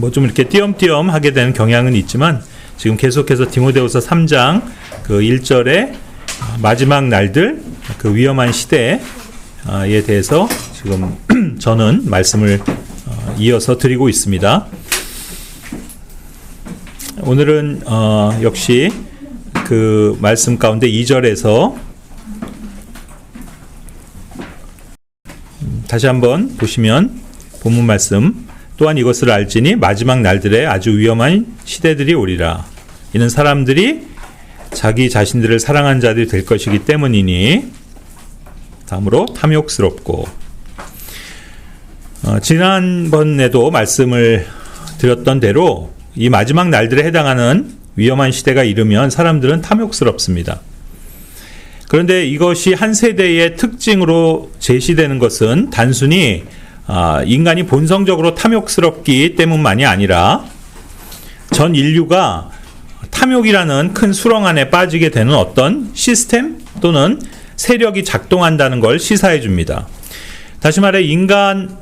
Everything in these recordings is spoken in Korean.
뭐 좀 이렇게 띄엄띄엄 하게 되는 경향은 있지만 지금 계속해서 디모데후서 3장 그 1절에 마지막 날들 그 위험한 시대에 대해서 지금 저는 말씀을 이어서 드리고 있습니다. 오늘은 역시 그 말씀 가운데 2절에서 다시 한번 보시면 본문 말씀, 또한 이것을 알지니 마지막 날들에 아주 위험한 시대들이 오리라. 이는 사람들이 자기 자신들을 사랑한 자들이 될 것이기 때문이니. 다음으로 탐욕스럽고, 지난번에도 말씀을 드렸던 대로 이 마지막 날들에 해당하는 위험한 시대가 이르면 사람들은 탐욕스럽습니다. 그런데 이것이 한 세대의 특징으로 제시되는 것은 단순히 인간이 본성적으로 탐욕스럽기 때문만이 아니라 전 인류가 탐욕이라는 큰 수렁 안에 빠지게 되는 어떤 시스템 또는 세력이 작동한다는 걸 시사해 줍니다. 다시 말해 인간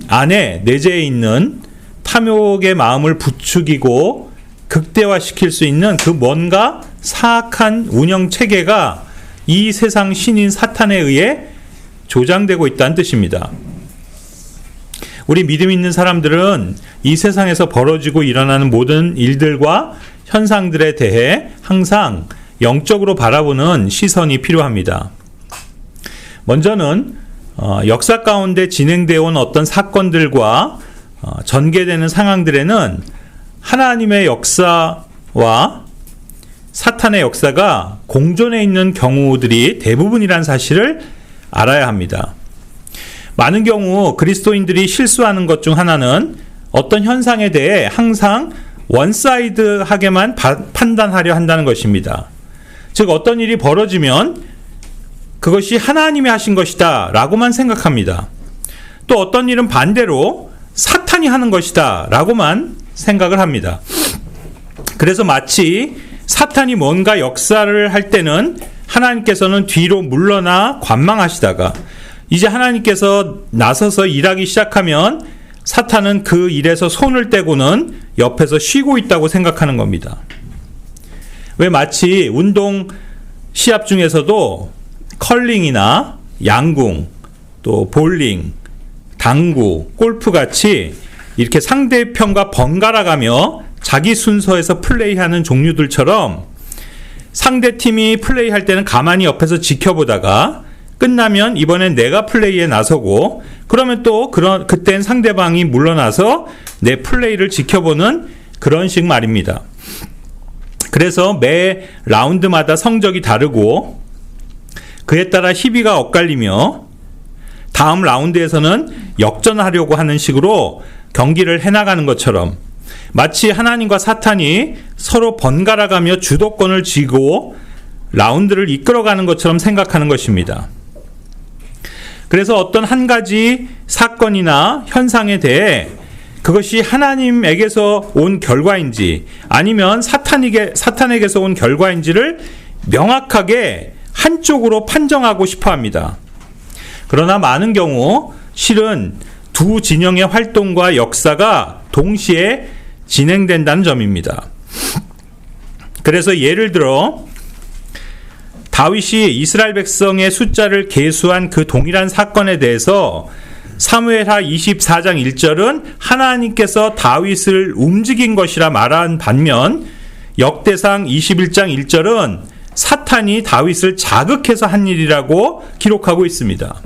안에 내재해 있는 탐욕의 마음을 부추기고 극대화시킬 수 있는 그 뭔가 사악한 운영 체계가 이 세상 신인 사탄에 의해 조장되고 있다는 뜻입니다. 우리 믿음 있는 사람들은 이 세상에서 벌어지고 일어나는 모든 일들과 현상들에 대해 항상 영적으로 바라보는 시선이 필요합니다. 먼저는 역사 가운데 진행되어 온 어떤 사건들과 전개되는 상황들에는 하나님의 역사와 사탄의 역사가 공존해 있는 경우들이 대부분이라는 사실을 알아야 합니다. 많은 경우 그리스도인들이 실수하는 것 중 하나는 어떤 현상에 대해 항상 원사이드하게만 판단하려 한다는 것입니다. 즉 어떤 일이 벌어지면 그것이 하나님이 하신 것이다 라고만 생각합니다. 또 어떤 일은 반대로 사탄이 하는 것이다 라고만 생각을 합니다. 그래서 마치 사탄이 뭔가 역사를 할 때는 하나님께서는 뒤로 물러나 관망하시다가 이제 하나님께서 나서서 일하기 시작하면 사탄은 그 일에서 손을 떼고는 옆에서 쉬고 있다고 생각하는 겁니다. 왜 마치 운동 시합 중에서도 컬링이나 양궁, 또 볼링, 당구, 골프 같이 이렇게 상대편과 번갈아가며 자기 순서에서 플레이하는 종류들처럼 상대팀이 플레이할 때는 가만히 옆에서 지켜보다가 끝나면 이번엔 내가 플레이에 나서고 그러면 또 그땐 상대방이 물러나서 내 플레이를 지켜보는 그런 식 말입니다. 그래서 매 라운드마다 성적이 다르고 그에 따라 희비가 엇갈리며 다음 라운드에서는 역전하려고 하는 식으로 경기를 해나가는 것처럼 마치 하나님과 사탄이 서로 번갈아가며 주도권을 쥐고 라운드를 이끌어가는 것처럼 생각하는 것입니다. 그래서 어떤 한 가지 사건이나 현상에 대해 그것이 하나님에게서 온 결과인지 아니면 사탄에게서 온 결과인지를 명확하게 한쪽으로 판정하고 싶어 합니다. 그러나 많은 경우 실은 두 진영의 활동과 역사가 동시에 진행된다는 점입니다. 그래서 예를 들어 다윗이 이스라엘 백성의 숫자를 계수한 그 동일한 사건에 대해서 사무엘하 24장 1절은 하나님께서 다윗을 움직인 것이라 말한 반면 역대상 21장 1절은 사탄이 다윗을 자극해서 한 일이라고 기록하고 있습니다.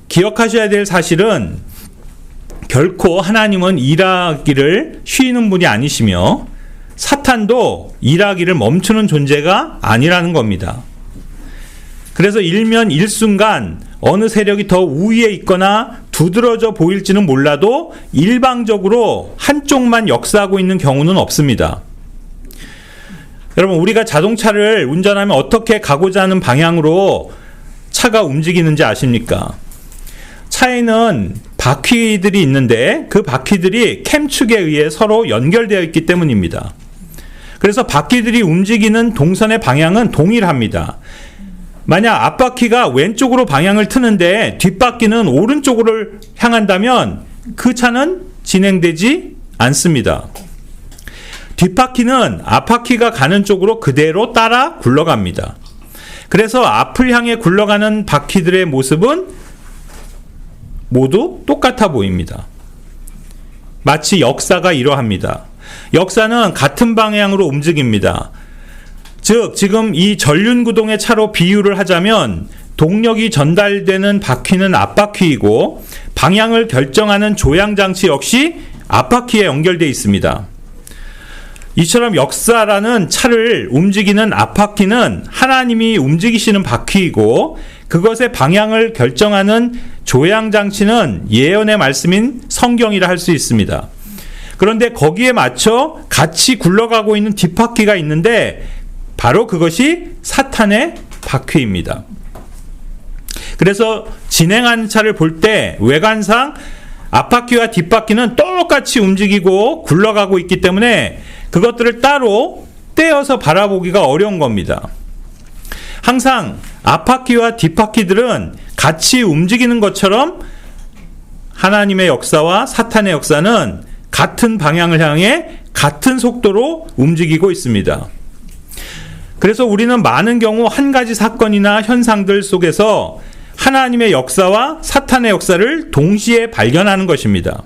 기억하셔야 될 사실은 결코 하나님은 일하기를 쉬는 분이 아니시며 사탄도 일하기를 멈추는 존재가 아니라는 겁니다. 그래서 일면 일순간 어느 세력이 더 우위에 있거나 두드러져 보일지는 몰라도 일방적으로 한쪽만 역사하고 있는 경우는 없습니다. 여러분, 우리가 자동차를 운전하면 어떻게 가고자 하는 방향으로 차가 움직이는지 아십니까? 차에는 바퀴들이 있는데 그 바퀴들이 캠축에 의해 서로 연결되어 있기 때문입니다. 그래서 바퀴들이 움직이는 동선의 방향은 동일합니다. 만약 앞바퀴가 왼쪽으로 방향을 트는데 뒷바퀴는 오른쪽으로 향한다면 그 차는 진행되지 않습니다. 뒷바퀴는 앞바퀴가 가는 쪽으로 그대로 따라 굴러갑니다. 그래서 앞을 향해 굴러가는 바퀴들의 모습은 모두 똑같아 보입니다. 마치 역사가 이러합니다. 역사는 같은 방향으로 움직입니다. 즉, 지금 이 전륜구동의 차로 비유를 하자면 동력이 전달되는 바퀴는 앞바퀴이고 방향을 결정하는 조향장치 역시 앞바퀴에 연결되어 있습니다. 이처럼 역사라는 차를 움직이는 앞바퀴는 하나님이 움직이시는 바퀴이고 그것의 방향을 결정하는 조향장치는 예언의 말씀인 성경이라 할 수 있습니다. 그런데 거기에 맞춰 같이 굴러가고 있는 뒷바퀴가 있는데 바로 그것이 사탄의 바퀴입니다. 그래서 진행하는 차를 볼 때 외관상 앞바퀴와 뒷바퀴는 똑같이 움직이고 굴러가고 있기 때문에 그것들을 따로 떼어서 바라보기가 어려운 겁니다. 항상 앞바퀴와 뒷바퀴들은 같이 움직이는 것처럼 하나님의 역사와 사탄의 역사는 같은 방향을 향해 같은 속도로 움직이고 있습니다. 그래서 우리는 많은 경우 한 가지 사건이나 현상들 속에서 하나님의 역사와 사탄의 역사를 동시에 발견하는 것입니다.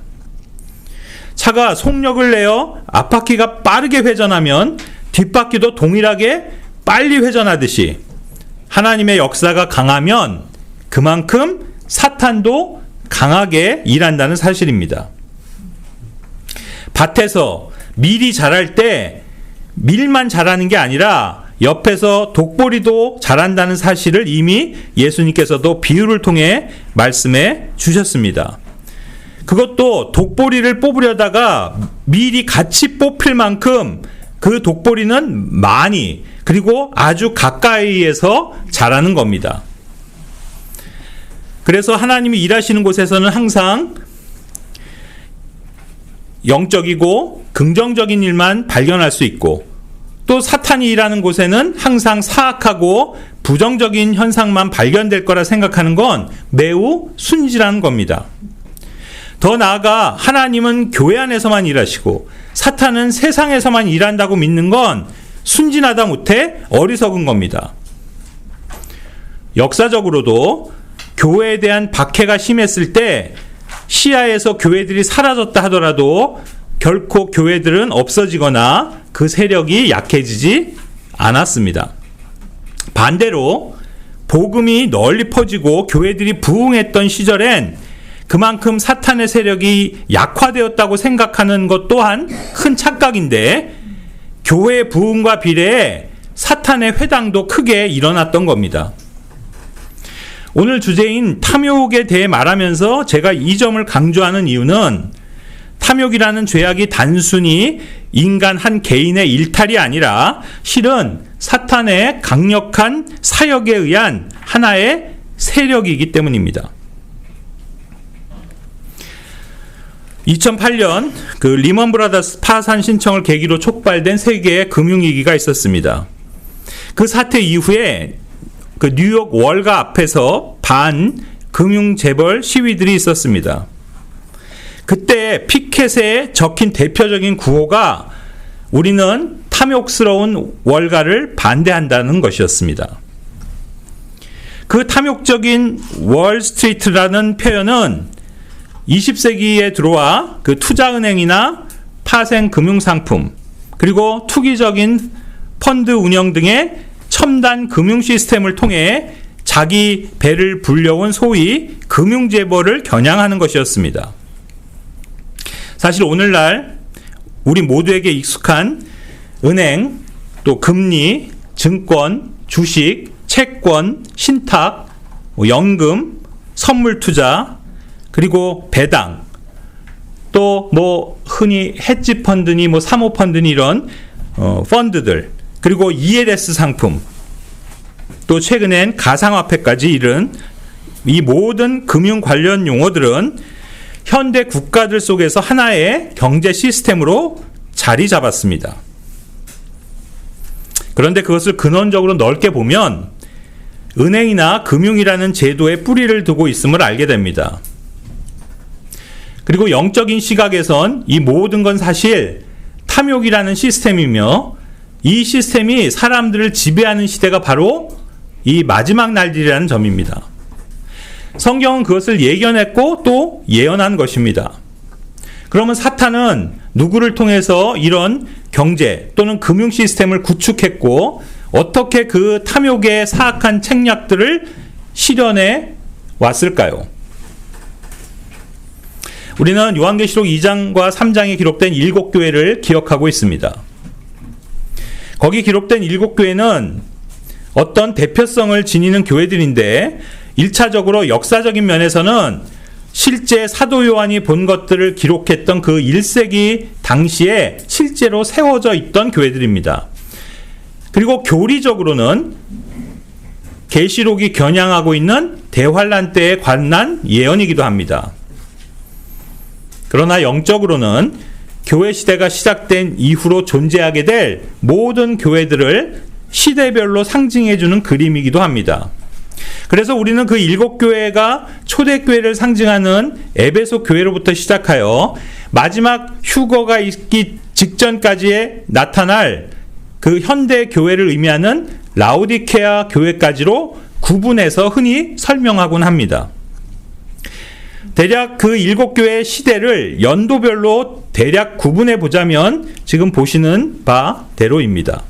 차가 속력을 내어 앞바퀴가 빠르게 회전하면 뒷바퀴도 동일하게 빨리 회전하듯이 하나님의 역사가 강하면 그만큼 사탄도 강하게 일한다는 사실입니다. 밭에서 밀이 자랄 때 밀만 자라는 게 아니라 옆에서 독보리도 자란다는 사실을 이미 예수님께서도 비유를 통해 말씀해 주셨습니다. 그것도 독보리를 뽑으려다가 밀이 같이 뽑힐 만큼 그 독보리는 많이 그리고 아주 가까이에서 자라는 겁니다. 그래서 하나님이 일하시는 곳에서는 항상 영적이고 긍정적인 일만 발견할 수 있고 또 사탄이 일하는 곳에는 항상 사악하고 부정적인 현상만 발견될 거라 생각하는 건 매우 순진한 겁니다. 더 나아가 하나님은 교회 안에서만 일하시고 사탄은 세상에서만 일한다고 믿는 건 순진하다 못해 어리석은 겁니다. 역사적으로도 교회에 대한 박해가 심했을 때 시야에서 교회들이 사라졌다 하더라도 결코 교회들은 없어지거나 그 세력이 약해지지 않았습니다. 반대로 복음이 널리 퍼지고 교회들이 부흥했던 시절엔 그만큼 사탄의 세력이 약화되었다고 생각하는 것 또한 큰 착각인데 교회의 부흥과 비례해 사탄의 회당도 크게 일어났던 겁니다. 오늘 주제인 탐욕에 대해 말하면서 제가 이 점을 강조하는 이유는 탐욕이라는 죄악이 단순히 인간 한 개인의 일탈이 아니라 실은 사탄의 강력한 사역에 의한 하나의 세력이기 때문입니다. 2008년 그 리먼 브라더스 파산 신청을 계기로 촉발된 세계의 금융위기가 있었습니다. 그 사태 이후에 그 뉴욕 월가 앞에서 반 금융재벌 시위들이 있었습니다. 그때 피켓에 적힌 대표적인 구호가 우리는 탐욕스러운 월가를 반대한다는 것이었습니다. 그 탐욕적인 월스트리트라는 표현은 20세기에 들어와 그 투자은행이나 파생 금융상품 그리고 투기적인 펀드 운영 등의 첨단 금융 시스템을 통해 자기 배를 불려온 소위 금융재벌을 겨냥하는 것이었습니다. 사실 오늘날 우리 모두에게 익숙한 은행, 또 금리, 증권, 주식, 채권, 신탁, 연금, 선물 투자, 그리고 배당, 또 흔히 헤지 펀드니 사모 펀드니 이런 펀드들, 그리고 ELS 상품, 또 최근엔 가상화폐까지 이른 이 모든 금융 관련 용어들은 현대 국가들 속에서 하나의 경제 시스템으로 자리 잡았습니다. 그런데 그것을 근원적으로 넓게 보면 은행이나 금융이라는 제도에 뿌리를 두고 있음을 알게 됩니다. 그리고 영적인 시각에선 이 모든 건 사실 탐욕이라는 시스템이며, 이 시스템이 사람들을 지배하는 시대가 바로 이 마지막 날들이라는 점입니다. 성경은 그것을 예견했고 또 예언한 것입니다. 그러면 사탄은 누구를 통해서 이런 경제 또는 금융 시스템을 구축했고, 어떻게 그 탐욕의 사악한 책략들을 실현해 왔을까요? 우리는 요한계시록 2장과 3장에 기록된 7교회를 기억하고 있습니다. 거기 기록된 7교회는 어떤 대표성을 지니는 교회들인데, 1차적으로 역사적인 면에서는 실제 사도 요한이 본 것들을 기록했던 그 1세기 당시에 실제로 세워져 있던 교회들입니다. 그리고 교리적으로는 계시록이 겨냥하고 있는 대환란 때에 관한 예언이기도 합니다. 그러나 영적으로는 교회 시대가 시작된 이후로 존재하게 될 모든 교회들을 시대별로 상징해주는 그림이기도 합니다. 그래서 우리는 그 7교회가 초대교회를 상징하는 에베소 교회로부터 시작하여 마지막 휴거가 있기 직전까지에 나타날 그 현대 교회를 의미하는 라오디케아 교회까지로 구분해서 흔히 설명하곤 합니다. 대략 그 7교회의 시대를 연도별로 대략 구분해 보자면 지금 보시는 바대로입니다.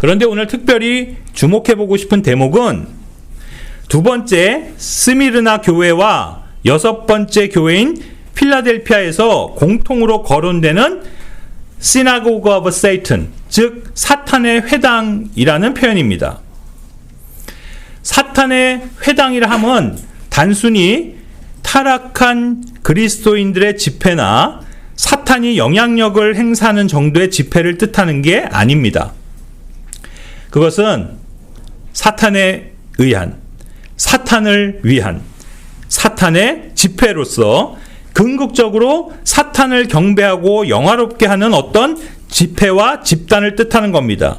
그런데 오늘 특별히 주목해보고 싶은 대목은 두 번째 스미르나 교회와 여섯 번째 교회인 필라델피아에서 공통으로 거론되는 Synagogue of Satan, 즉 사탄의 회당이라는 표현입니다. 사탄의 회당이라 함은 단순히 타락한 그리스도인들의 집회나 사탄이 영향력을 행사하는 정도의 집회를 뜻하는 게 아닙니다. 그것은 사탄에 의한, 사탄을 위한 사탄의 집회로서 궁극적으로 사탄을 경배하고 영화롭게 하는 어떤 집회와 집단을 뜻하는 겁니다.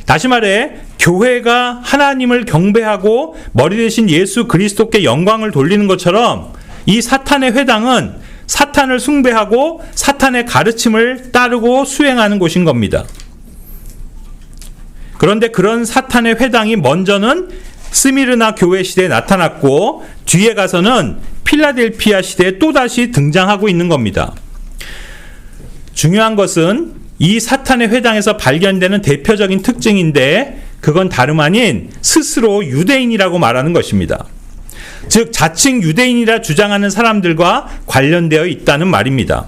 다시 말해 교회가 하나님을 경배하고 머리 대신 예수 그리스도께 영광을 돌리는 것처럼 이 사탄의 회당은 사탄을 숭배하고 사탄의 가르침을 따르고 수행하는 곳인 겁니다. 그런데 그런 사탄의 회당이 먼저는 스미르나 교회 시대에 나타났고 뒤에 가서는 필라델피아 시대에 또다시 등장하고 있는 겁니다. 중요한 것은 이 사탄의 회당에서 발견되는 대표적인 특징인데 그건 다름 아닌 스스로 유대인이라고 말하는 것입니다. 즉 자칭 유대인이라 주장하는 사람들과 관련되어 있다는 말입니다.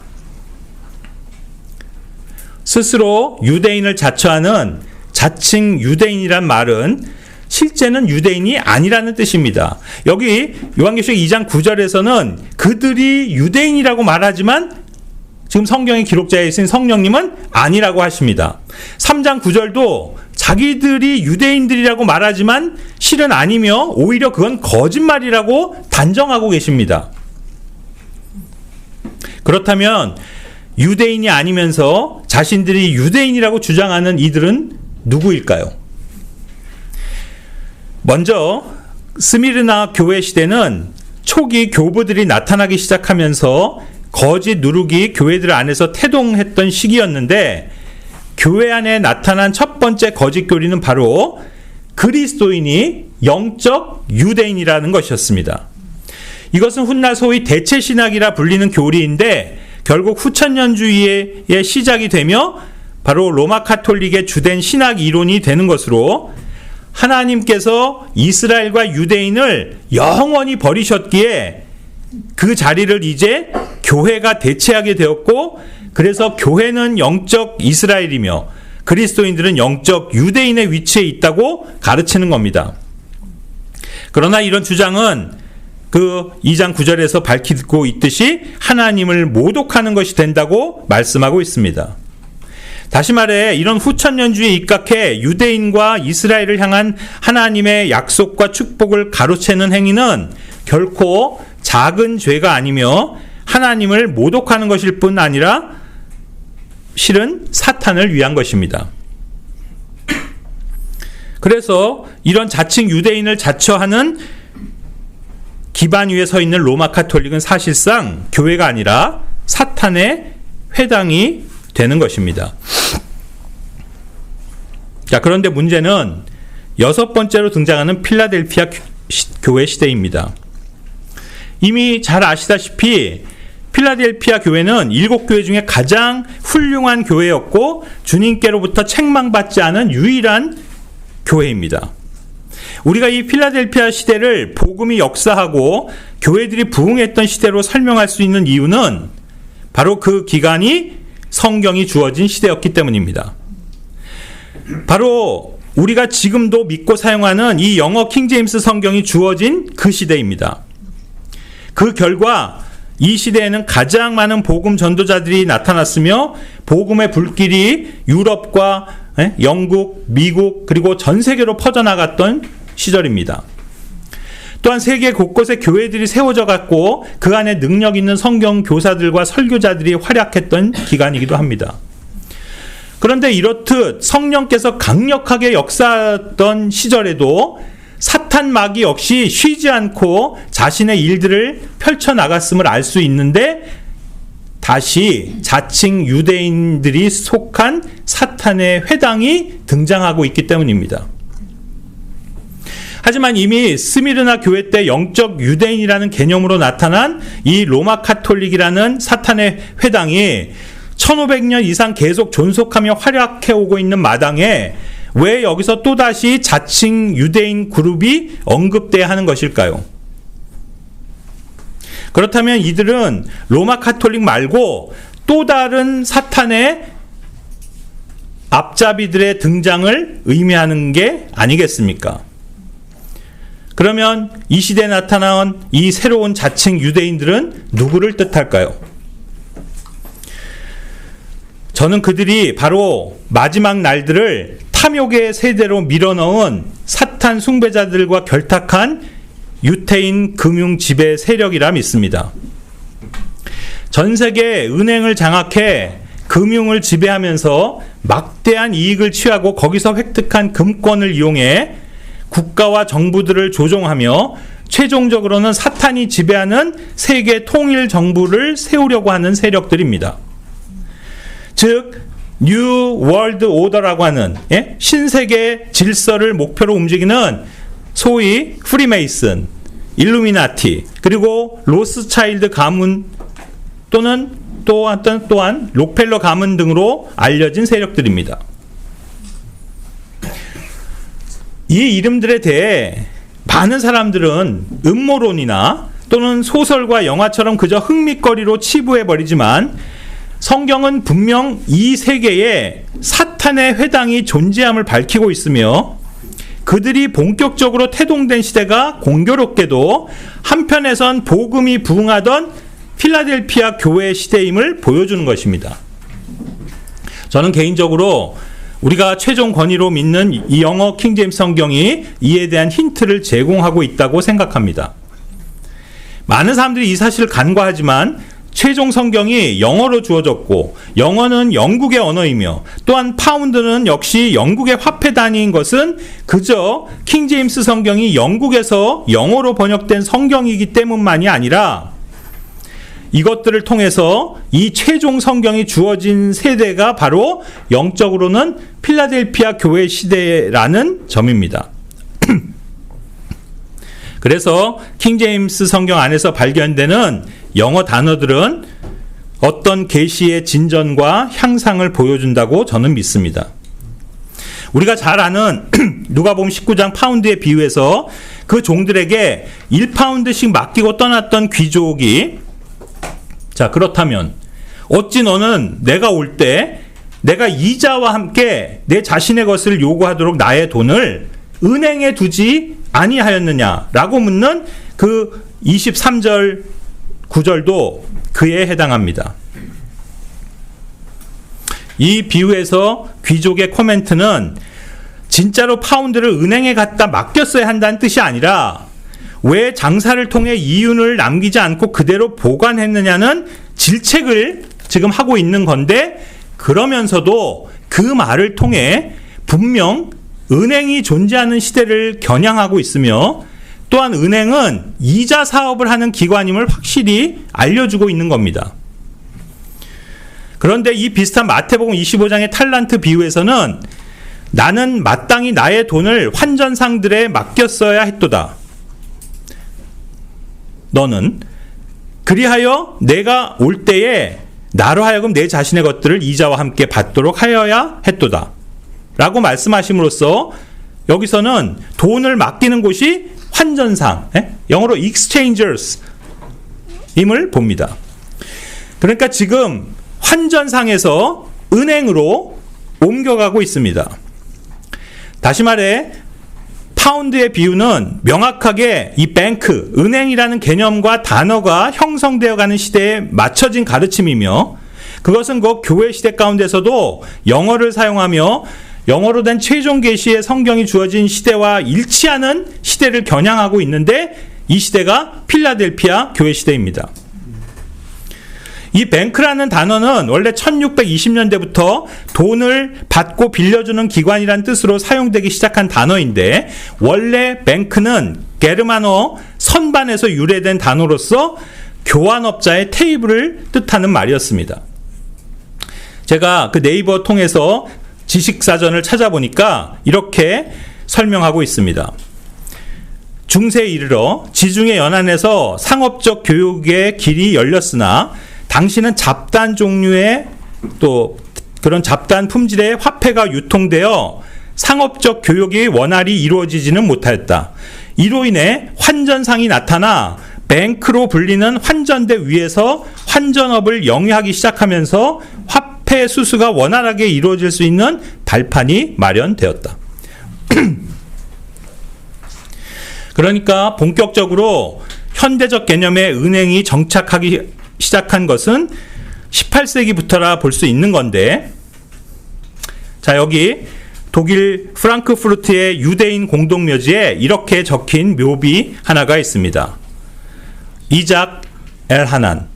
스스로 유대인을 자처하는 자칭 유대인이란 말은 실제는 유대인이 아니라는 뜻입니다. 여기 요한계시록 2장 9절에서는 그들이 유대인이라고 말하지만 지금 성경의 기록자이신 성령님은 아니라고 하십니다. 3장 9절도 자기들이 유대인들이라고 말하지만 실은 아니며 오히려 그건 거짓말이라고 단정하고 계십니다. 그렇다면 유대인이 아니면서 자신들이 유대인이라고 주장하는 이들은 누구일까요? 먼저 스미르나 교회 시대는 초기 교부들이 나타나기 시작하면서 거짓 누룩이 교회들 안에서 태동했던 시기였는데 교회 안에 나타난 첫 번째 거짓 교리는 바로 그리스도인이 영적 유대인이라는 것이었습니다. 이것은 훗날 소위 대체신학이라 불리는 교리인데 결국 후천년주의의 시작이 되며 바로 로마 카톨릭의 주된 신학 이론이 되는 것으로 하나님께서 이스라엘과 유대인을 영원히 버리셨기에 그 자리를 이제 교회가 대체하게 되었고 그래서 교회는 영적 이스라엘이며 그리스도인들은 영적 유대인의 위치에 있다고 가르치는 겁니다. 그러나 이런 주장은 그 2장 9절에서 밝히고 있듯이 하나님을 모독하는 것이 된다고 말씀하고 있습니다. 다시 말해 이런 후천년주의에 입각해 유대인과 이스라엘을 향한 하나님의 약속과 축복을 가로채는 행위는 결코 작은 죄가 아니며 하나님을 모독하는 것일 뿐 아니라 실은 사탄을 위한 것입니다. 그래서 이런 자칭 유대인을 자처하는 기반 위에 서 있는 로마 카톨릭은 사실상 교회가 아니라 사탄의 회당이 되는 것입니다. 자, 그런데 문제는 여섯 번째로 등장하는 필라델피아 교회 시대입니다. 이미 잘 아시다시피 필라델피아 교회는 7교회 중에 가장 훌륭한 교회였고 주님께로부터 책망받지 않은 유일한 교회입니다. 우리가 이 필라델피아 시대를 복음이 역사하고 교회들이 부흥했던 시대로 설명할 수 있는 이유는 바로 그 기간이 성경이 주어진 시대였기 때문입니다. 바로 우리가 지금도 믿고 사용하는 이 영어 킹제임스 성경이 주어진 그 시대입니다. 그 결과 이 시대에는 가장 많은 복음 전도자들이 나타났으며 복음의 불길이 유럽과 영국, 미국 그리고 전 세계로 퍼져나갔던 시절입니다. 또한 세계 곳곳에 교회들이 세워져 갔고 그 안에 능력 있는 성경 교사들과 설교자들이 활약했던 기간이기도 합니다. 그런데 이렇듯 성령께서 강력하게 역사했던 시절에도 사탄 마귀 역시 쉬지 않고 자신의 일들을 펼쳐나갔음을 알 수 있는데 다시 자칭 유대인들이 속한 사탄의 회당이 등장하고 있기 때문입니다. 하지만 이미 스미르나 교회 때 영적 유대인이라는 개념으로 나타난 이 로마 카톨릭이라는 사탄의 회당이 1500년 이상 계속 존속하며 활약해오고 있는 마당에 왜 여기서 또다시 자칭 유대인 그룹이 언급돼야 하는 것일까요? 그렇다면 이들은 로마 카톨릭 말고 또 다른 사탄의 앞잡이들의 등장을 의미하는 게 아니겠습니까? 그러면 이 시대에 나타난 이 새로운 자칭 유대인들은 누구를 뜻할까요? 저는 그들이 바로 마지막 날들을 탐욕의 세대로 밀어넣은 사탄 숭배자들과 결탁한 유태인 금융 지배 세력이라 믿습니다. 전 세계 은행을 장악해 금융을 지배하면서 막대한 이익을 취하고 거기서 획득한 금권을 이용해 국가와 정부들을 조종하며 최종적으로는 사탄이 지배하는 세계 통일 정부를 세우려고 하는 세력들입니다. 즉 뉴 월드 오더라고 하는 신세계 질서를 목표로 움직이는 소위 프리메이슨, 일루미나티, 그리고 로스차일드 가문 또는 또한 록펠러 가문 등으로 알려진 세력들입니다. 이 이름들에 대해 많은 사람들은 음모론이나 또는 소설과 영화처럼 그저 흥미거리로 치부해버리지만 성경은 분명 이 세계에 사탄의 회당이 존재함을 밝히고 있으며 그들이 본격적으로 태동된 시대가 공교롭게도 한편에선 복음이 부흥하던 필라델피아 교회 시대임을 보여주는 것입니다. 저는 개인적으로 우리가 최종 권위로 믿는 이 영어 킹제임스 성경이 이에 대한 힌트를 제공하고 있다고 생각합니다. 많은 사람들이 이 사실을 간과하지만 최종 성경이 영어로 주어졌고 영어는 영국의 언어이며 또한 파운드는 역시 영국의 화폐 단위인 것은 그저 킹제임스 성경이 영국에서 영어로 번역된 성경이기 때문만이 아니라 이것들을 통해서 이 최종 성경이 주어진 세대가 바로 영적으로는 필라델피아 교회 시대라는 점입니다. 그래서 킹제임스 성경 안에서 발견되는 영어 단어들은 어떤 계시의 진전과 향상을 보여준다고 저는 믿습니다. 우리가 잘 아는 누가복음 19장 파운드에 비유해서 그 종들에게 1파운드씩 맡기고 떠났던 귀족이 자 그렇다면 어찌 너는 내가 올 때 내가 이자와 함께 내 자신의 것을 요구하도록 나의 돈을 은행에 두지 아니하였느냐라고 묻는 그 23절 9절도 그에 해당합니다. 이 비유에서 귀족의 코멘트는 진짜로 파운드를 은행에 갖다 맡겼어야 한다는 뜻이 아니라 왜 장사를 통해 이윤을 남기지 않고 그대로 보관했느냐는 질책을 지금 하고 있는 건데 그러면서도 그 말을 통해 분명 은행이 존재하는 시대를 겨냥하고 있으며 또한 은행은 이자 사업을 하는 기관임을 확실히 알려주고 있는 겁니다. 그런데 이 비슷한 마태복음 25장의 탈란트 비유에서는 나는 마땅히 나의 돈을 환전상들에 맡겼어야 했도다. 너는 그리하여 내가 올 때에 나로 하여금 내 자신의 것들을 이자와 함께 받도록 하여야 했도다. 라고 말씀하심으로써 여기서는 돈을 맡기는 곳이 환전상, 영어로 exchangers 임을 봅니다. 그러니까 지금 환전상에서 은행으로 옮겨가고 있습니다. 다시 말해 파운드의 비유는 명확하게 이 뱅크, 은행이라는 개념과 단어가 형성되어 가는 시대에 맞춰진 가르침이며, 그것은 그 교회 시대 가운데서도 영어를 사용하며 영어로 된 최종 계시의 성경이 주어진 시대와 일치하는 시대를 겨냥하고 있는데, 이 시대가 필라델피아 교회 시대입니다. 이 뱅크라는 단어는 원래 1620년대부터 돈을 받고 빌려주는 기관이란 뜻으로 사용되기 시작한 단어인데, 원래 뱅크는 게르만어 선반에서 유래된 단어로서 교환업자의 테이블을 뜻하는 말이었습니다. 제가 그 네이버 통해서 지식사전을 찾아보니까 이렇게 설명하고 있습니다. 중세에 이르러 지중해 연안에서 상업적 교육의 길이 열렸으나 당시는 잡단 종류의 또 그런 잡단 품질의 화폐가 유통되어 상업적 교육이 원활히 이루어지지는 못하였다. 이로 인해 환전상이 나타나 뱅크로 불리는 환전대 위에서 환전업을 영위하기 시작하면서 화폐 수수가 원활하게 이루어질 수 있는 발판이 마련되었다. 그러니까 본격적으로 현대적 개념의 은행이 정착하기 시작한 것은 18세기부터라 볼 수 있는 건데, 자, 여기 독일 프랑크푸르트의 유대인 공동묘지에 이렇게 적힌 묘비 하나가 있습니다. 이작 엘하난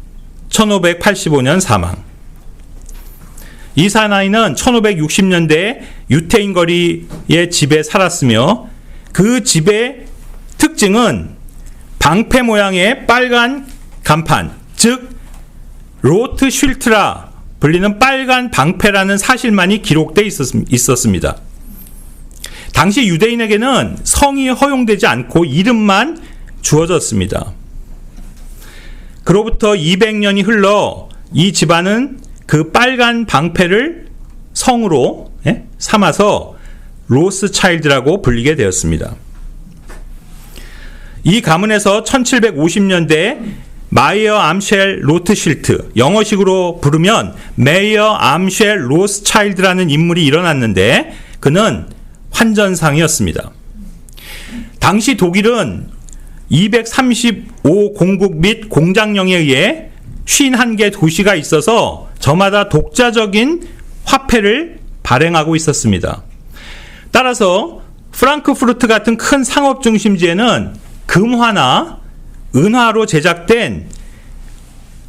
1585년 사망. 이 사나이는 1560년대에 유태인 거리의 집에 살았으며, 그 집의 특징은 방패 모양의 빨간 간판, 즉 로트 쉴트라 불리는 빨간 방패라는 사실만이 기록되어 있었습니다. 당시 유대인에게는 성이 허용되지 않고 이름만 주어졌습니다. 그로부터 200년이 흘러 이 집안은 그 빨간 방패를 성으로 삼아서 로스차일드라고 불리게 되었습니다. 이 가문에서 1750년대에 마이어 암쉘 로트실트, 영어식으로 부르면 메이어 암쉘 로스차일드라는 인물이 일어났는데, 그는 환전상이었습니다. 당시 독일은 235 공국 및 공장령에 의해 51개 도시가 있어서 저마다 독자적인 화폐를 발행하고 있었습니다. 따라서 프랑크푸르트 같은 큰 상업 중심지에는 금화나 은화로 제작된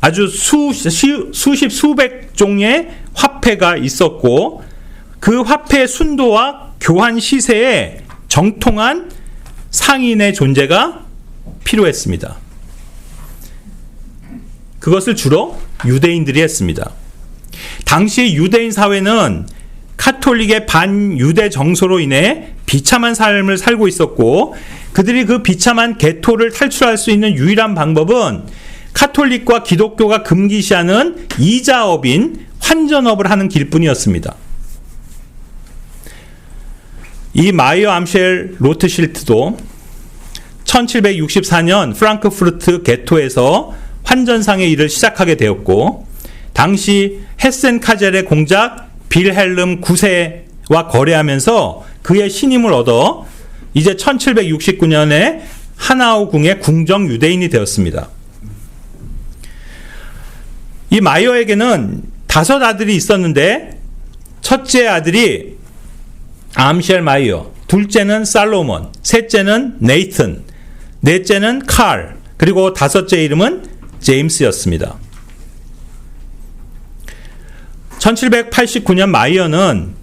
아주 수십 수백 종의 화폐가 있었고, 그 화폐의 순도와 교환 시세에 정통한 상인의 존재가 필요했습니다. 그것을 주로 유대인들이 했습니다. 당시 유대인 사회는 카톨릭의 반유대 정서로 인해 비참한 삶을 살고 있었고, 그들이 그 비참한 개토를 탈출할 수 있는 유일한 방법은 카톨릭과 기독교가 금기시하는 이자업인 환전업을 하는 길뿐이었습니다. 이 마이어 암쉘 로트실트도 1764년 프랑크푸르트 게토에서 환전상의 일을 시작하게 되었고, 당시 헤센 카젤의 공작 빌헬름 9세와 거래하면서 그의 신임을 얻어 이제 1769년에 하나우 궁의 궁정 유대인이 되었습니다. 이 마이어에게는 5 아들이 있었는데, 첫째 아들이 암쉘 마이어, 둘째는 살로몬, 셋째는 네이튼, 넷째는 칼, 그리고 5째 이름은 제임스였습니다. 1789년 마이어는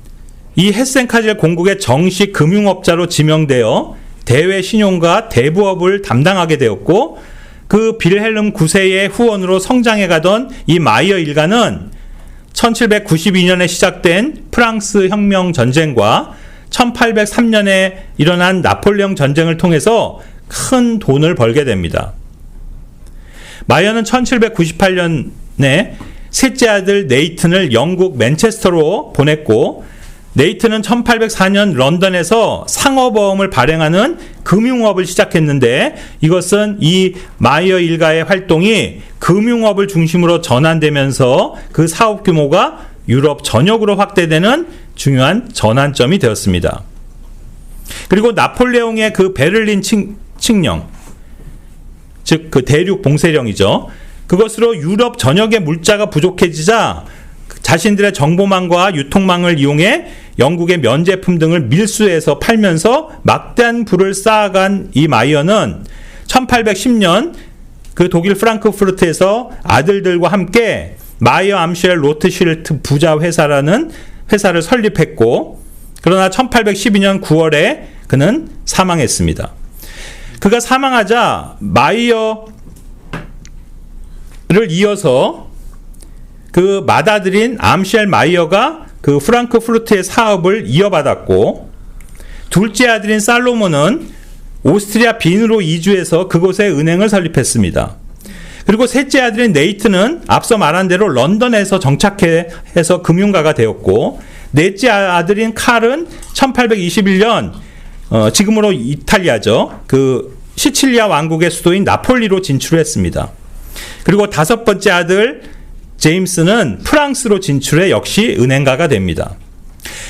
이 헤센카젤 공국의 정식 금융업자로 지명되어 대외 신용과 대부업을 담당하게 되었고, 그 빌헬름 9세의 후원으로 성장해가던 이 마이어 일가는 1792년에 시작된 프랑스 혁명 전쟁과 1803년에 일어난 나폴레옹 전쟁을 통해서 큰 돈을 벌게 됩니다. 마이어는 1798년에 셋째 아들 네이튼을 영국 맨체스터로 보냈고, 네이튼은 1804년 런던에서 상업어음을 발행하는 금융업을 시작했는데, 이것은 이 마이어 일가의 활동이 금융업을 중심으로 전환되면서 그 사업 규모가 유럽 전역으로 확대되는 중요한 전환점이 되었습니다. 그리고 나폴레옹의 그 베를린 칙령, 즉 그 대륙 봉쇄령이죠. 그것으로 유럽 전역의 물자가 부족해지자 자신들의 정보망과 유통망을 이용해 영국의 면제품 등을 밀수해서 팔면서 막대한 부를 쌓아간 이 마이어는 1810년 그 독일 프랑크푸르트에서 아들들과 함께 마이어 암쉘 로트실트 부자 회사라는 회사를 설립했고, 그러나 1812년 9월에 그는 사망했습니다. 그가 사망하자 마이어를 이어서 그 맏아들인 암쉘 마이어가 그 프랑크푸르트의 사업을 이어받았고, 둘째 아들인 살로몬은 오스트리아 빈으로 이주해서 그곳에 은행을 설립했습니다. 그리고 셋째 아들인 네이트는 앞서 말한 대로 런던에서 정착해서 금융가가 되었고, 넷째 아들인 칼은 1821년 지금으로 이탈리아죠. 그 시칠리아 왕국의 수도인 나폴리로 진출했습니다. 그리고 다섯 번째 아들 제임스는 프랑스로 진출해 역시 은행가가 됩니다.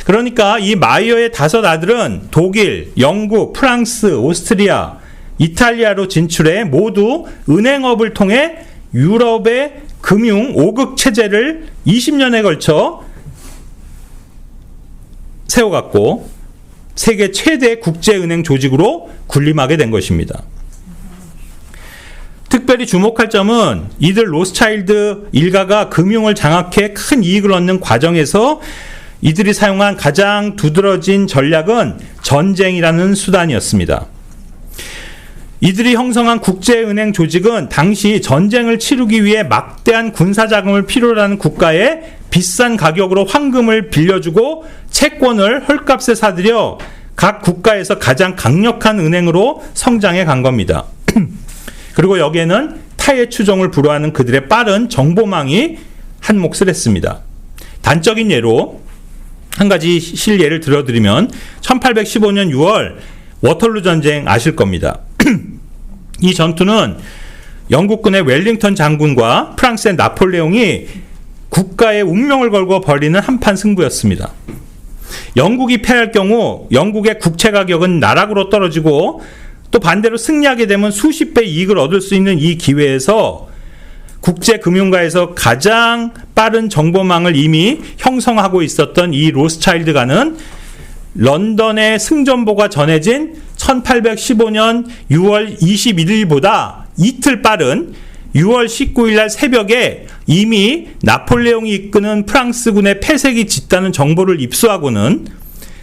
그러니까 이 마이어의 다섯 아들은 독일, 영국, 프랑스, 오스트리아, 이탈리아로 진출해 모두 은행업을 통해 유럽의 금융 5극 체제를 20년에 걸쳐 세워갔고, 세계 최대 국제은행 조직으로 군림하게 된 것입니다. 특별히 주목할 점은 이들 로스차일드 일가가 금융을 장악해 큰 이익을 얻는 과정에서 이들이 사용한 가장 두드러진 전략은 전쟁이라는 수단이었습니다. 이들이 형성한 국제은행 조직은 당시 전쟁을 치르기 위해 막대한 군사자금을 필요로 하는 국가에 비싼 가격으로 황금을 빌려주고 채권을 헐값에 사들여 각 국가에서 가장 강력한 은행으로 성장해 간 겁니다. 그리고 여기에는 타의 추종을 불허하는 그들의 빠른 정보망이 한 몫을 했습니다. 단적인 예로 한 가지 실예를 들어드리면 1815년 6월 워털루 전쟁 아실 겁니다. 이 전투는 영국군의 웰링턴 장군과 프랑스의 나폴레옹이 국가의 운명을 걸고 벌이는 한판 승부였습니다. 영국이 패할 경우 영국의 국채 가격은 나락으로 떨어지고, 또 반대로 승리하게 되면 수십 배 이익을 얻을 수 있는 이 기회에서 국제금융가에서 가장 빠른 정보망을 이미 형성하고 있었던 이 로스차일드가는 런던의 승전보가 전해진 1815년 6월 21일보다 이틀 빠른 6월 19일 날 새벽에 이미 나폴레옹이 이끄는 프랑스군의 패색이 짙다는 정보를 입수하고는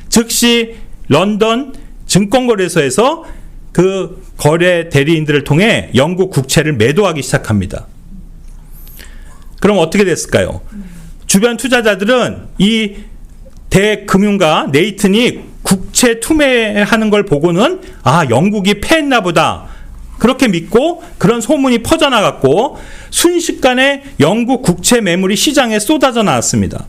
즉시 런던 증권거래소에서 그 거래 대리인들을 통해 영국 국채를 매도하기 시작합니다. 그럼 어떻게 됐을까요? 주변 투자자들은 이 대금융가 네이튼이 국채 투매하는 걸 보고는 영국이 패했나 보다, 그렇게 믿고 그런 소문이 퍼져나갔고, 순식간에 영국 국채 매물이 시장에 쏟아져 나왔습니다.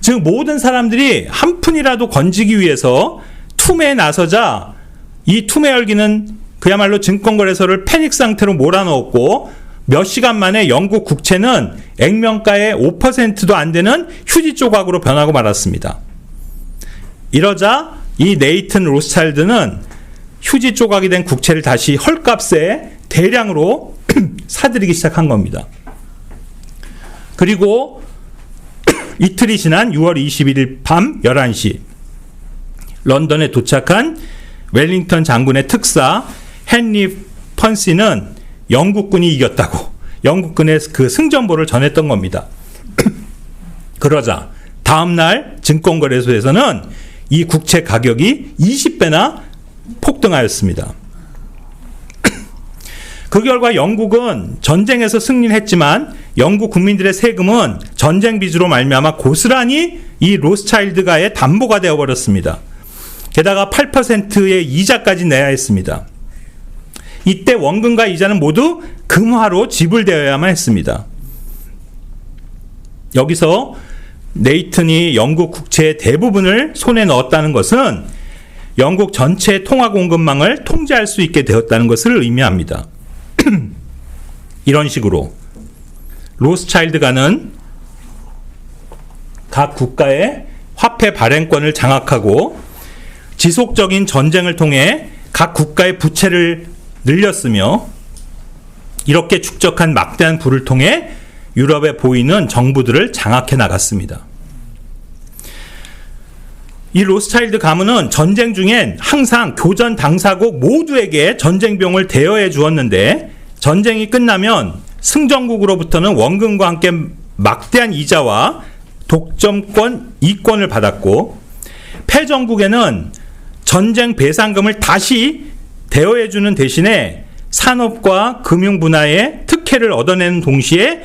즉 모든 사람들이 한 푼이라도 건지기 위해서 투매에 나서자 이 투매 열기는 그야말로 증권거래소를 패닉 상태로 몰아넣었고, 몇 시간 만에 영국 국채는 액면가의 5%도 안 되는 휴지 조각으로 변하고 말았습니다. 이러자 이 네이튼 로스차일드는 휴지 조각이 된 국채를 다시 헐값에 대량으로 사들이기 시작한 겁니다. 그리고 이틀이 지난 6월 21일 밤 11시 런던에 도착한 웰링턴 장군의 특사 헨리 펀시는 영국군이 이겼다고 영국군의 그 승전보를 전했던 겁니다. 그러자 다음날 증권거래소에서는 이 국채 가격이 20배나 폭등하였습니다. 그 결과 영국은 전쟁에서 승리를 했지만 영국 국민들의 세금은 전쟁 빚으로 말미암아 고스란히 이 로스차일드가의 담보가 되어버렸습니다. 게다가 8%의 이자까지 내야 했습니다. 이때 원금과 이자는 모두 금화로 지불되어야만 했습니다. 여기서 네이튼이 영국 국채의 대부분을 손에 넣었다는 것은 영국 전체 통화공급망을 통제할 수 있게 되었다는 것을 의미합니다. 이런 식으로 로스차일드가는 각 국가의 화폐 발행권을 장악하고 지속적인 전쟁을 통해 각 국가의 부채를 늘렸으며 이렇게 축적한 막대한 부를 통해 유럽에 보이는 정부들을 장악해 나갔습니다. 이 로스차일드 가문은 전쟁 중엔 항상 교전 당사국 모두에게 전쟁비용을 대여해 주었는데 전쟁이 끝나면 승전국으로부터는 원금과 함께 막대한 이자와 독점권 이권을 받았고 패전국에는 전쟁 배상금을 다시 대여해 주는 대신에 산업과 금융 분야의 특혜를 얻어내는 동시에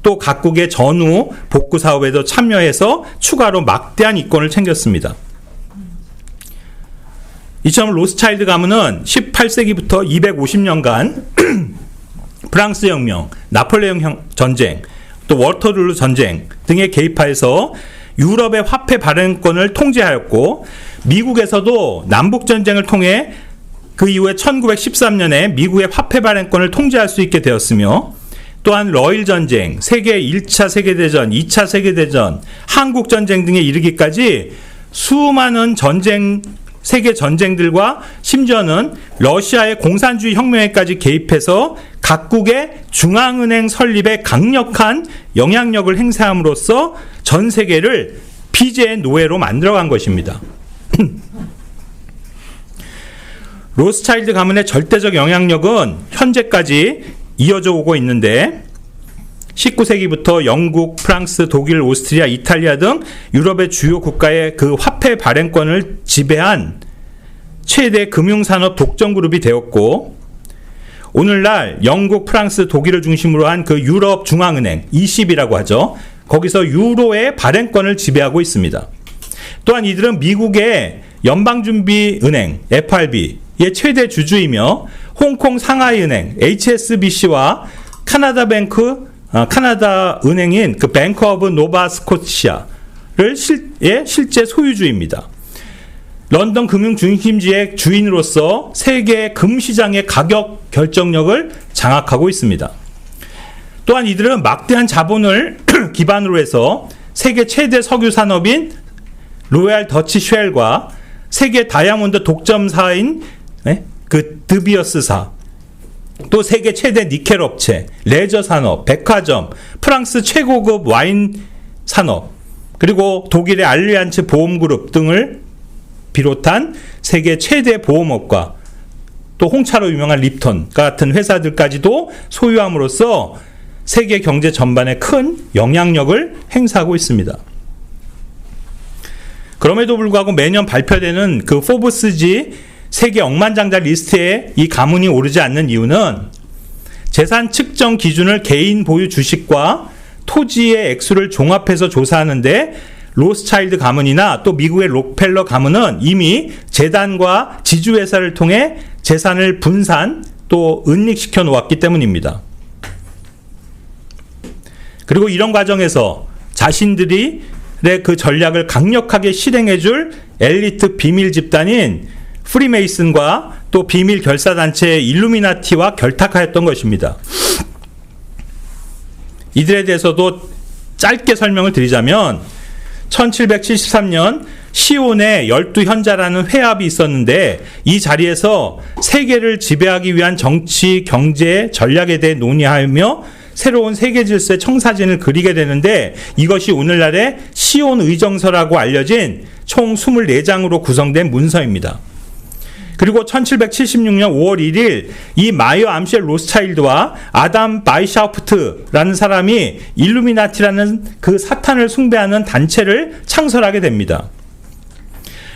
또 각국의 전후 복구 사업에도 참여해서 추가로 막대한 이권을 챙겼습니다. 이처럼 로스차일드 가문은 18세기부터 250년간 프랑스 혁명, 나폴레옹 전쟁, 또 워터룰루 전쟁 등에 개입하여서 유럽의 화폐 발행권을 통제하였고 미국에서도 남북전쟁을 통해 그 이후에 1913년에 미국의 화폐 발행권을 통제할 수 있게 되었으며 또한 러일전쟁, 세계 1차 세계대전, 2차 세계대전, 한국전쟁 등에 이르기까지 수많은 세계 전쟁들과 심지어는 러시아의 공산주의 혁명에까지 개입해서 각국의 중앙은행 설립에 강력한 영향력을 행사함으로써 전 세계를 빚의 노예로 만들어간 것입니다. 로스차일드 가문의 절대적 영향력은 현재까지 이어져 오고 있는데 19세기부터 영국, 프랑스, 독일, 오스트리아, 이탈리아 등 유럽의 주요 국가의 그 화폐 발행권을 지배한 최대 금융산업 독점그룹이 되었고 오늘날 영국, 프랑스, 독일을 중심으로 한 그 유럽 중앙은행 ECB라고 하죠. 거기서 유로의 발행권을 지배하고 있습니다. 또한 이들은 미국의 연방준비은행 FRB의 최대 주주이며 홍콩 상하이은행 HSBC와 카나다 은행인 그 뱅크 오브 노바 스코티아의 실제 소유주입니다. 런던 금융 중심지의 주인으로서 세계 금시장의 가격 결정력을 장악하고 있습니다. 또한 이들은 막대한 자본을 기반으로 해서 세계 최대 석유 산업인 로얄 더치 쉘과 세계 다이아몬드 독점사인 그 드비어스사, 또 세계 최대 니켈 업체, 레저 산업, 백화점, 프랑스 최고급 와인 산업, 그리고 독일의 알리안츠 보험그룹 등을 비롯한 세계 최대 보험업과 또 홍차로 유명한 립턴 같은 회사들까지도 소유함으로써 세계 경제 전반에 큰 영향력을 행사하고 있습니다. 그럼에도 불구하고 매년 발표되는 그 포브스지 세계 억만장자 리스트에 이 가문이 오르지 않는 이유는 재산 측정 기준을 개인 보유 주식과 토지의 액수를 종합해서 조사하는데 로스차일드 가문이나 또 미국의 록펠러 가문은 이미 재단과 지주회사를 통해 재산을 분산 또 은닉시켜 놓았기 때문입니다. 그리고 이런 과정에서 자신들의 그 전략을 강력하게 실행해줄 엘리트 비밀 집단인 프리메이슨과 또 비밀 결사단체 일루미나티와 결탁하였던 것입니다. 이들에 대해서도 짧게 설명을 드리자면 1773년 시온의 12현자라는 회합이 있었는데 이 자리에서 세계를 지배하기 위한 정치, 경제, 전략에 대해 논의하며 새로운 세계 질서의 청사진을 그리게 되는데 이것이 오늘날의 시온 의정서라고 알려진 총 24장으로 구성된 문서입니다. 그리고 1776년 5월 1일 이 마이어 암쉘 로스차일드와 아담 바이샤우프트라는 사람이 일루미나티라는 그 사탄을 숭배하는 단체를 창설하게 됩니다.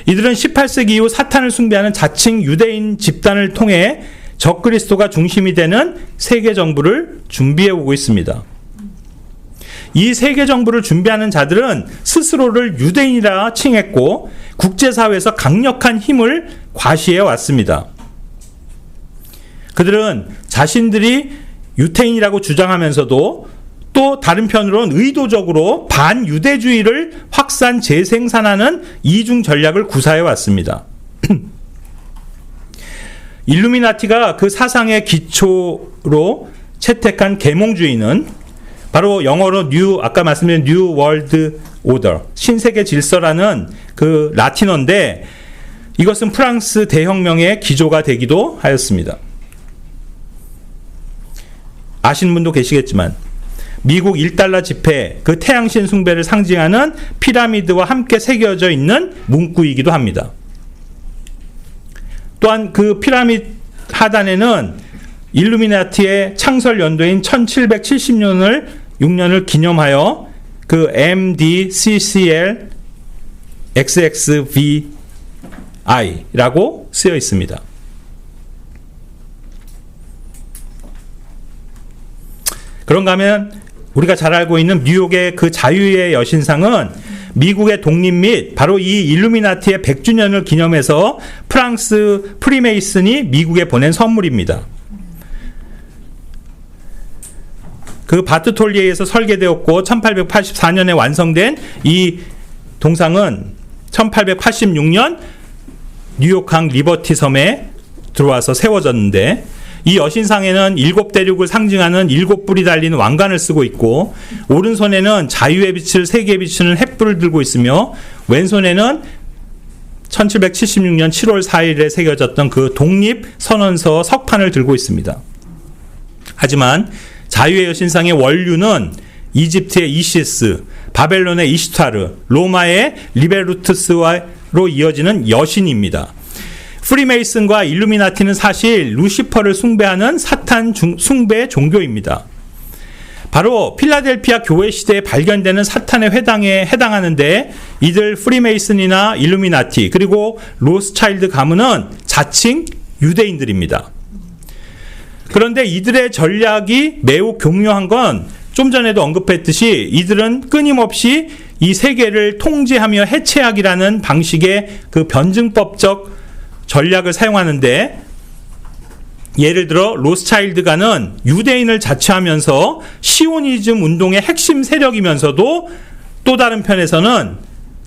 이들은 18세기 이후 사탄을 숭배하는 자칭 유대인 집단을 통해 적그리스도가 중심이 되는 세계 정부를 준비해 오고 있습니다. 이 세계 정부를 준비하는 자들은 스스로를 유대인이라 칭했고 국제사회에서 강력한 힘을 과시해 왔습니다. 그들은 자신들이 유태인이라고 주장하면서도 또 다른 편으로는 의도적으로 반유대주의를 확산 재생산하는 이중 전략을 구사해 왔습니다. 일루미나티가 그 사상의 기초로 채택한 계몽주의는 바로 영어로 아까 말씀드린 뉴 월드 오더, 신세계 질서라는 그 라틴어인데 이것은 프랑스 대혁명의 기조가 되기도 하였습니다. 아시는 분도 계시겠지만 미국 1달러 지폐, 그 태양신 숭배를 상징하는 피라미드와 함께 새겨져 있는 문구이기도 합니다. 또한 그 피라미드 하단에는 일루미나티의 창설 연도인 1770년을 기념하여 그 MDCCL XXVI라고 쓰여 있습니다. 그런가 하면 우리가 잘 알고 있는 뉴욕의 그 자유의 여신상은 미국의 독립 및 바로 이 일루미나티의 100주년을 기념해서 프랑스 프리메이슨이 미국에 보낸 선물입니다. 그 바트톨리에에서 설계되었고 1884년에 완성된 이 동상은 1886년 뉴욕항 리버티 섬에 들어와서 세워졌는데 이 여신상에는 7대륙을 상징하는 7뿔이 달린 왕관을 쓰고 있고 오른손에는 자유의 빛을 세계에 비추는 횃불을 들고 있으며 왼손에는 1776년 7월 4일에 새겨졌던 그 독립선언서 석판을 들고 있습니다. 하지만 자유의 여신상의 원류는 이집트의 이시스, 바벨론의 이슈타르, 로마의 리베루투스로 이어지는 여신입니다. 프리메이슨과 일루미나티는 사실 루시퍼를 숭배하는 사탄 숭배 종교입니다. 바로 필라델피아 교회 시대에 발견되는 사탄의 회당에 해당하는데 이들 프리메이슨이나 일루미나티 그리고 로스차일드 가문은 자칭 유대인들입니다. 그런데 이들의 전략이 매우 교묘한 건 좀 전에도 언급했듯이 이들은 끊임없이 이 세계를 통제하며 해체하기라는 방식의 그 변증법적 전략을 사용하는데 예를 들어 로스차일드가는 유대인을 자처하면서 시오니즘 운동의 핵심 세력이면서도 또 다른 편에서는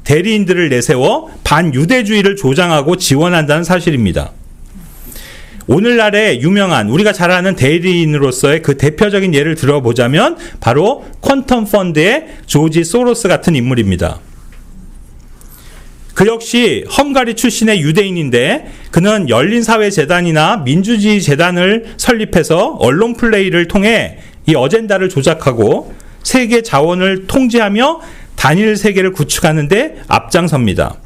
대리인들을 내세워 반유대주의를 조장하고 지원한다는 사실입니다. 오늘날의 유명한 우리가 잘 아는 대리인으로서의 그 대표적인 예를 들어보자면 바로 퀀텀 펀드의 조지 소로스 같은 인물입니다. 그 역시 헝가리 출신의 유대인인데 그는 열린사회재단이나 민주주의재단을 설립해서 언론 플레이를 통해 이 어젠다를 조작하고 세계 자원을 통제하며 단일 세계를 구축하는 데 앞장섭니다.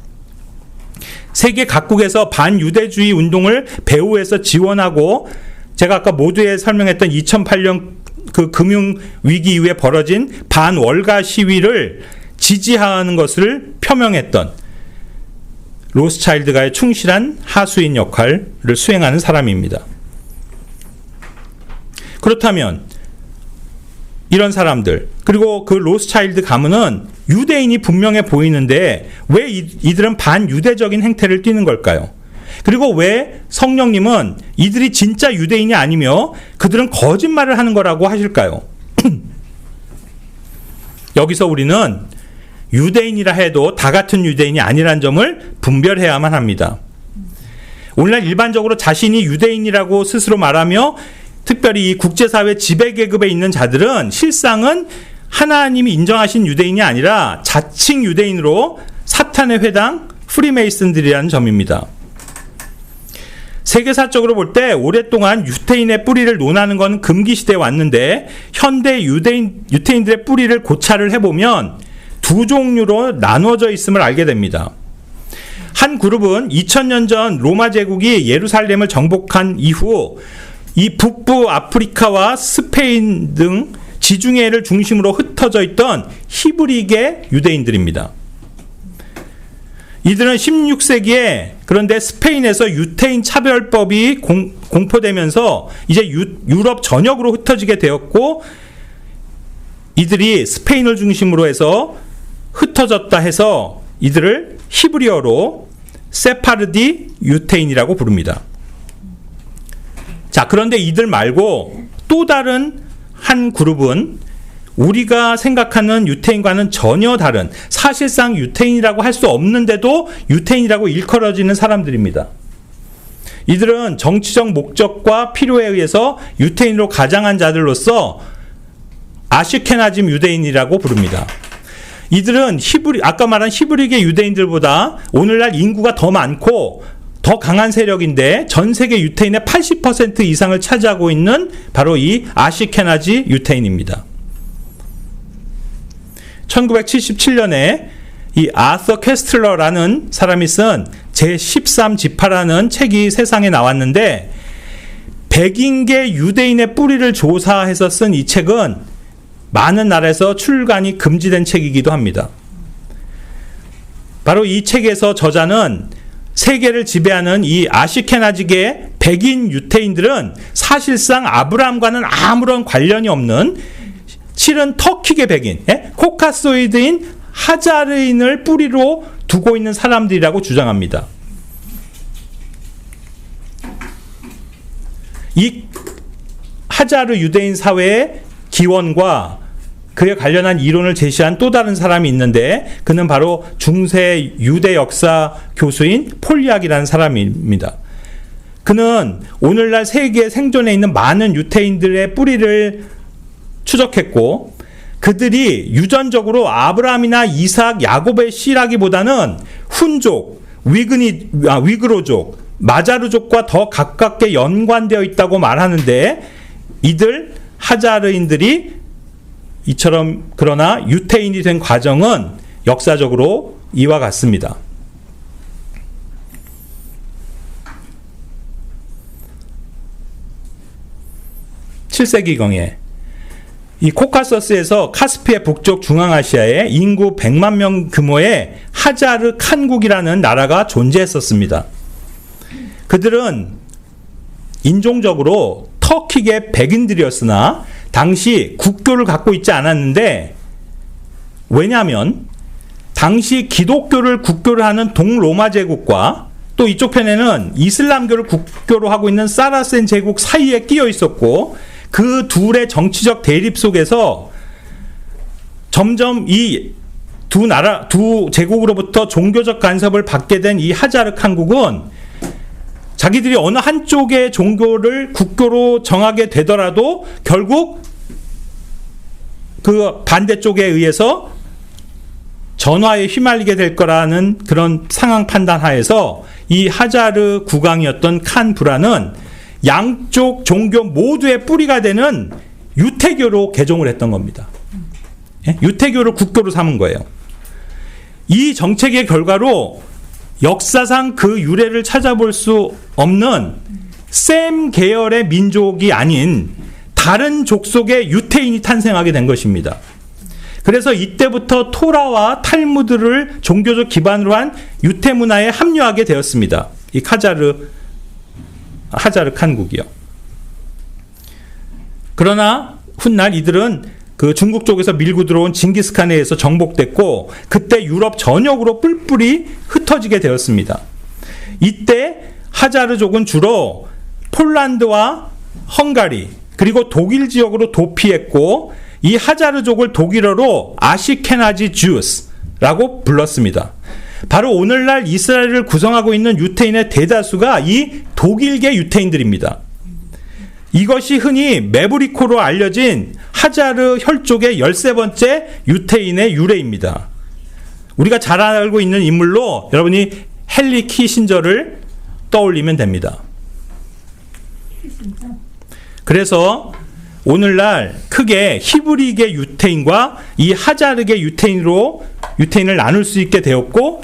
세계 각국에서 반유대주의 운동을 배후에서 지원하고 제가 아까 모두에 설명했던 2008년 그 금융위기 이후에 벌어진 반월가 시위를 지지하는 것을 표명했던 로스차일드가의 충실한 하수인 역할을 수행하는 사람입니다. 그렇다면 이런 사람들 그리고 그 로스차일드 가문은 유대인이 분명해 보이는데 왜 이들은 반유대적인 행태를 띠는 걸까요? 그리고 왜 성령님은 이들이 진짜 유대인이 아니며 그들은 거짓말을 하는 거라고 하실까요? 여기서 우리는 유대인이라 해도 다 같은 유대인이 아니란 점을 분별해야만 합니다. 오늘날 일반적으로 자신이 유대인이라고 스스로 말하며 특별히 이 국제사회 지배계급에 있는 자들은 실상은 하나님이 인정하신 유대인이 아니라 자칭 유대인으로 사탄의 회당 프리메이슨들이라는 점입니다. 세계사적으로 볼 때 오랫동안 유태인의 뿌리를 논하는 건 금기시대에 왔는데 현대 유태인들의 뿌리를 고찰을 해보면 두 종류로 나누어져 있음을 알게 됩니다. 한 그룹은 2000년 전 로마 제국이 예루살렘을 정복한 이후 이 북부 아프리카와 스페인 등 지중해를 중심으로 흩어져 있던 히브리계 유대인들입니다. 이들은 16세기에 그런데 스페인에서 유태인 차별법이 공포되면서 이제 유럽 전역으로 흩어지게 되었고, 이들이 스페인을 중심으로 해서 흩어졌다 해서 이들을 히브리어로 세파르디 유태인이라고 부릅니다. 자, 그런데 이들 말고 또 다른 한 그룹은 우리가 생각하는 유태인과는 전혀 다른, 사실상 유태인이라고 할 수 없는데도 유태인이라고 일컬어지는 사람들입니다. 이들은 정치적 목적과 필요에 의해서 유태인으로 가장한 자들로서 아슈케나즘 유대인이라고 부릅니다. 이들은 아까 말한 히브리계 유대인들보다 오늘날 인구가 더 많고 더 강한 세력인데 전 세계 유태인의 80% 이상을 차지하고 있는 바로 이 아시케나지 유태인입니다. 1977년에 이 아서 캐스틀러라는 사람이 쓴 제13지파라는 책이 세상에 나왔는데, 백인계 유대인의 뿌리를 조사해서 쓴 이 책은 많은 나라에서 출간이 금지된 책이기도 합니다. 바로 이 책에서 저자는 세계를 지배하는 이 아시케나지계 백인 유태인들은 사실상 아브라함과는 아무런 관련이 없는 실은 터키계 백인, 코카소이드인 하자르인을 뿌리로 두고 있는 사람들이라고 주장합니다. 이 하자르 유대인 사회의 기원과 그에 관련한 이론을 제시한 또 다른 사람이 있는데, 그는 바로 중세 유대 역사 교수인 폴리악이라는 사람입니다. 그는 오늘날 세계에 생존해 있는 많은 유태인들의 뿌리를 추적했고, 그들이 유전적으로 아브라함이나 이삭, 야곱의 씨라기보다는 훈족, 위그로족, 마자르족과 더 가깝게 연관되어 있다고 말하는데, 이들 하자르인들이 이처럼 그러나 유태인이 된 과정은 역사적으로 이와 같습니다. 7세기경에 이 코카서스에서 카스피의 북쪽 중앙아시아에 인구 100만 명 규모의 하자르 칸국이라는 나라가 존재했었습니다. 그들은 인종적으로 터키계 백인들이었으나 당시 국교를 갖고 있지 않았는데, 왜냐하면 당시 기독교를 국교로 하는 동로마 제국과 또 이쪽 편에는 이슬람교를 국교로 하고 있는 사라센 제국 사이에 끼어 있었고, 그 둘의 정치적 대립 속에서 점점 이 두 제국으로부터 종교적 간섭을 받게 된 이 하자르 칸국은 자기들이 어느 한쪽의 종교를 국교로 정하게 되더라도 결국 그 반대쪽에 의해서 전화에 휘말리게 될 거라는 그런 상황 판단 하에서 이 하자르 국왕이었던 칸 브라는 양쪽 종교 모두의 뿌리가 되는 유태교로 개종을 했던 겁니다. 유태교를 국교로 삼은 거예요. 이 정책의 결과로 역사상 그 유래를 찾아볼 수 없는 셈 계열의 민족이 아닌 다른 족속의 유태인이 탄생하게 된 것입니다. 그래서 이때부터 토라와 탈무드를 종교적 기반으로 한 유태 문화에 합류하게 되었습니다. 이 하자르 칸국이요. 그러나 훗날 이들은 그 중국 쪽에서 밀고 들어온 징기스칸에 의해서 정복됐고, 그때 유럽 전역으로 뿔뿔이 흩어지게 되었습니다. 이때 하자르족은 주로 폴란드와 헝가리 그리고 독일 지역으로 도피했고, 이 하자르족을 독일어로 아시케나지 주스라고 불렀습니다. 바로 오늘날 이스라엘을 구성하고 있는 유태인의 대다수가 이 독일계 유태인들입니다. 이것이 흔히 메브리코로 알려진 하자르 혈족의 13번째 유태인의 유래입니다. 우리가 잘 알고 있는 인물로 여러분이 헨리 키신저를 떠올리면 됩니다. 그래서 오늘날 크게 히브리계 유태인과 이 하자르계 유태인을 나눌 수 있게 되었고,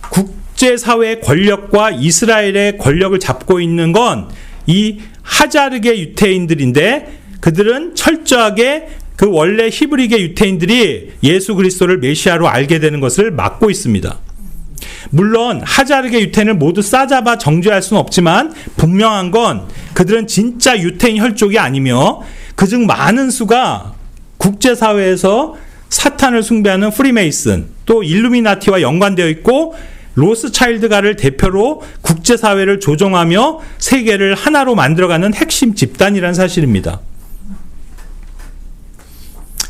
국제사회의 권력과 이스라엘의 권력을 잡고 있는 건 이 하자르계 유태인들인데, 그들은 철저하게 그 원래 히브리계 유태인들이 예수 그리스도를 메시아로 알게 되는 것을 막고 있습니다. 물론 하자르계 유태인을 모두 싸잡아 정죄할 수는 없지만 분명한 건 그들은 진짜 유태인 혈족이 아니며 그중 많은 수가 국제사회에서 사탄을 숭배하는 프리메이슨, 또 일루미나티와 연관되어 있고 로스차일드가를 대표로 국제사회를 조종하며 세계를 하나로 만들어가는 핵심 집단이라는 사실입니다.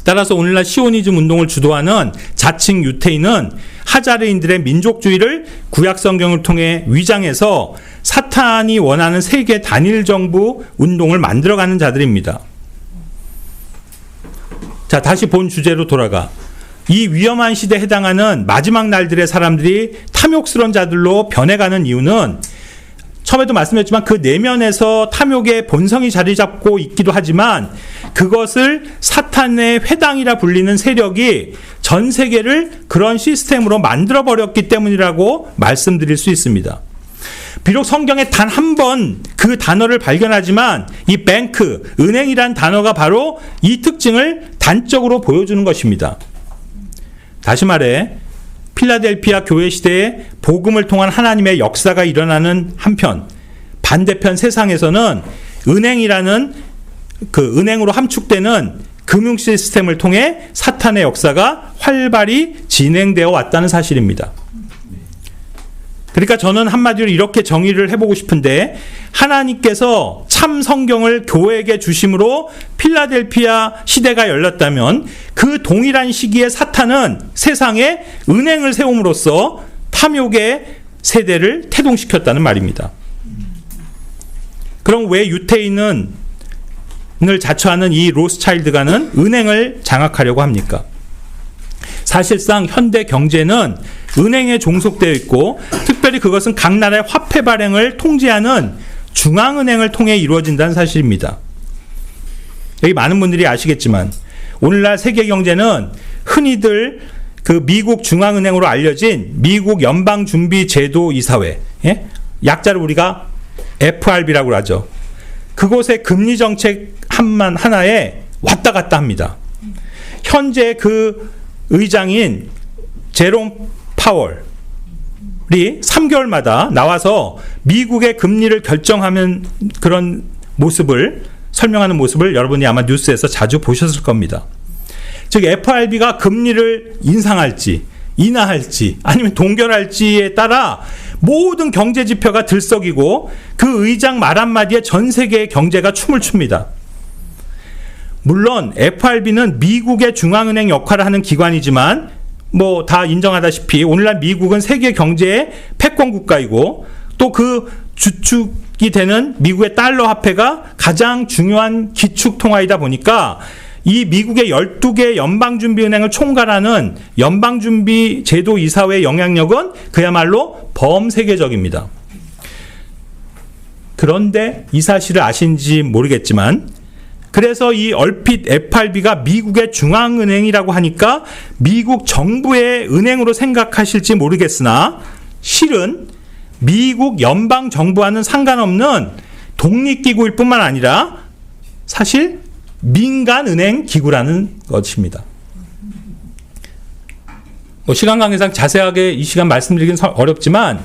따라서 오늘날 시오니즘 운동을 주도하는 자칭 유태인은 하자르인들의 민족주의를 구약성경을 통해 위장해서 사탄이 원하는 세계 단일 정부 운동을 만들어가는 자들입니다. 자, 다시 본 주제로 돌아가. 이 위험한 시대에 해당하는 마지막 날들의 사람들이 탐욕스러운 자들로 변해가는 이유는 처음에도 말씀드렸지만 그 내면에서 탐욕의 본성이 자리 잡고 있기도 하지만 그것을 사탄의 회당이라 불리는 세력이 전 세계를 그런 시스템으로 만들어버렸기 때문이라고 말씀드릴 수 있습니다. 비록 성경에 단 한 번 그 단어를 발견하지만 이 뱅크, 은행이란 단어가 바로 이 특징을 단적으로 보여주는 것입니다. 다시 말해 필라델피아 교회 시대에 복음을 통한 하나님의 역사가 일어나는 한편 반대편 세상에서는 은행이라는 그 은행으로 함축되는 금융 시스템을 통해 사탄의 역사가 활발히 진행되어 왔다는 사실입니다. 그러니까 저는 한마디로 이렇게 정의를 해보고 싶은데 하나님께서 참 성경을 교회에게 주심으로 필라델피아 시대가 열렸다면 그 동일한 시기에 사탄은 세상에 은행을 세움으로써 탐욕의 세대를 태동시켰다는 말입니다. 그럼 왜 유태인을 자처하는 이 로스차일드가는 은행을 장악하려고 합니까? 사실상 현대 경제는 은행에 종속되어 있고 특별히 그것은 각 나라의 화폐 발행을 통제하는 중앙은행을 통해 이루어진다는 사실입니다. 여기 많은 분들이 아시겠지만 오늘날 세계 경제는 흔히들 그 미국 중앙은행으로 알려진 미국 연방준비제도이사회, 예? 약자를 우리가 FRB라고 하죠. 그곳의 금리 정책 하나에 왔다 갔다 합니다. 현재 그 의장인 제롬 파월이 3개월마다 나와서 미국의 금리를 결정하는 그런 모습을 설명하는 모습을 여러분이 아마 뉴스에서 자주 보셨을 겁니다. 즉 FRB가 금리를 인상할지 인하할지 아니면 동결할지에 따라 모든 경제 지표가 들썩이고 그 의장 말 한마디에 전 세계의 경제가 춤을 춥니다. 물론 FRB는 미국의 중앙은행 역할을 하는 기관이지만 뭐 다 인정하다시피 오늘날 미국은 세계 경제의 패권 국가이고 또 그 주축이 되는 미국의 달러 화폐가 가장 중요한 기축 통화이다 보니까 이 미국의 12개 연방준비은행을 총괄하는 연방준비제도이사회의 영향력은 그야말로 범세계적입니다. 그런데 이 사실을 아신지 모르겠지만 그래서 이 얼핏 FRB가 미국의 중앙은행이라고 하니까 미국 정부의 은행으로 생각하실지 모르겠으나 실은 미국 연방정부와는 상관없는 독립기구일 뿐만 아니라 사실 민간은행 기구라는 것입니다. 시간 관계상 자세하게 이 시간 말씀드리긴 어렵지만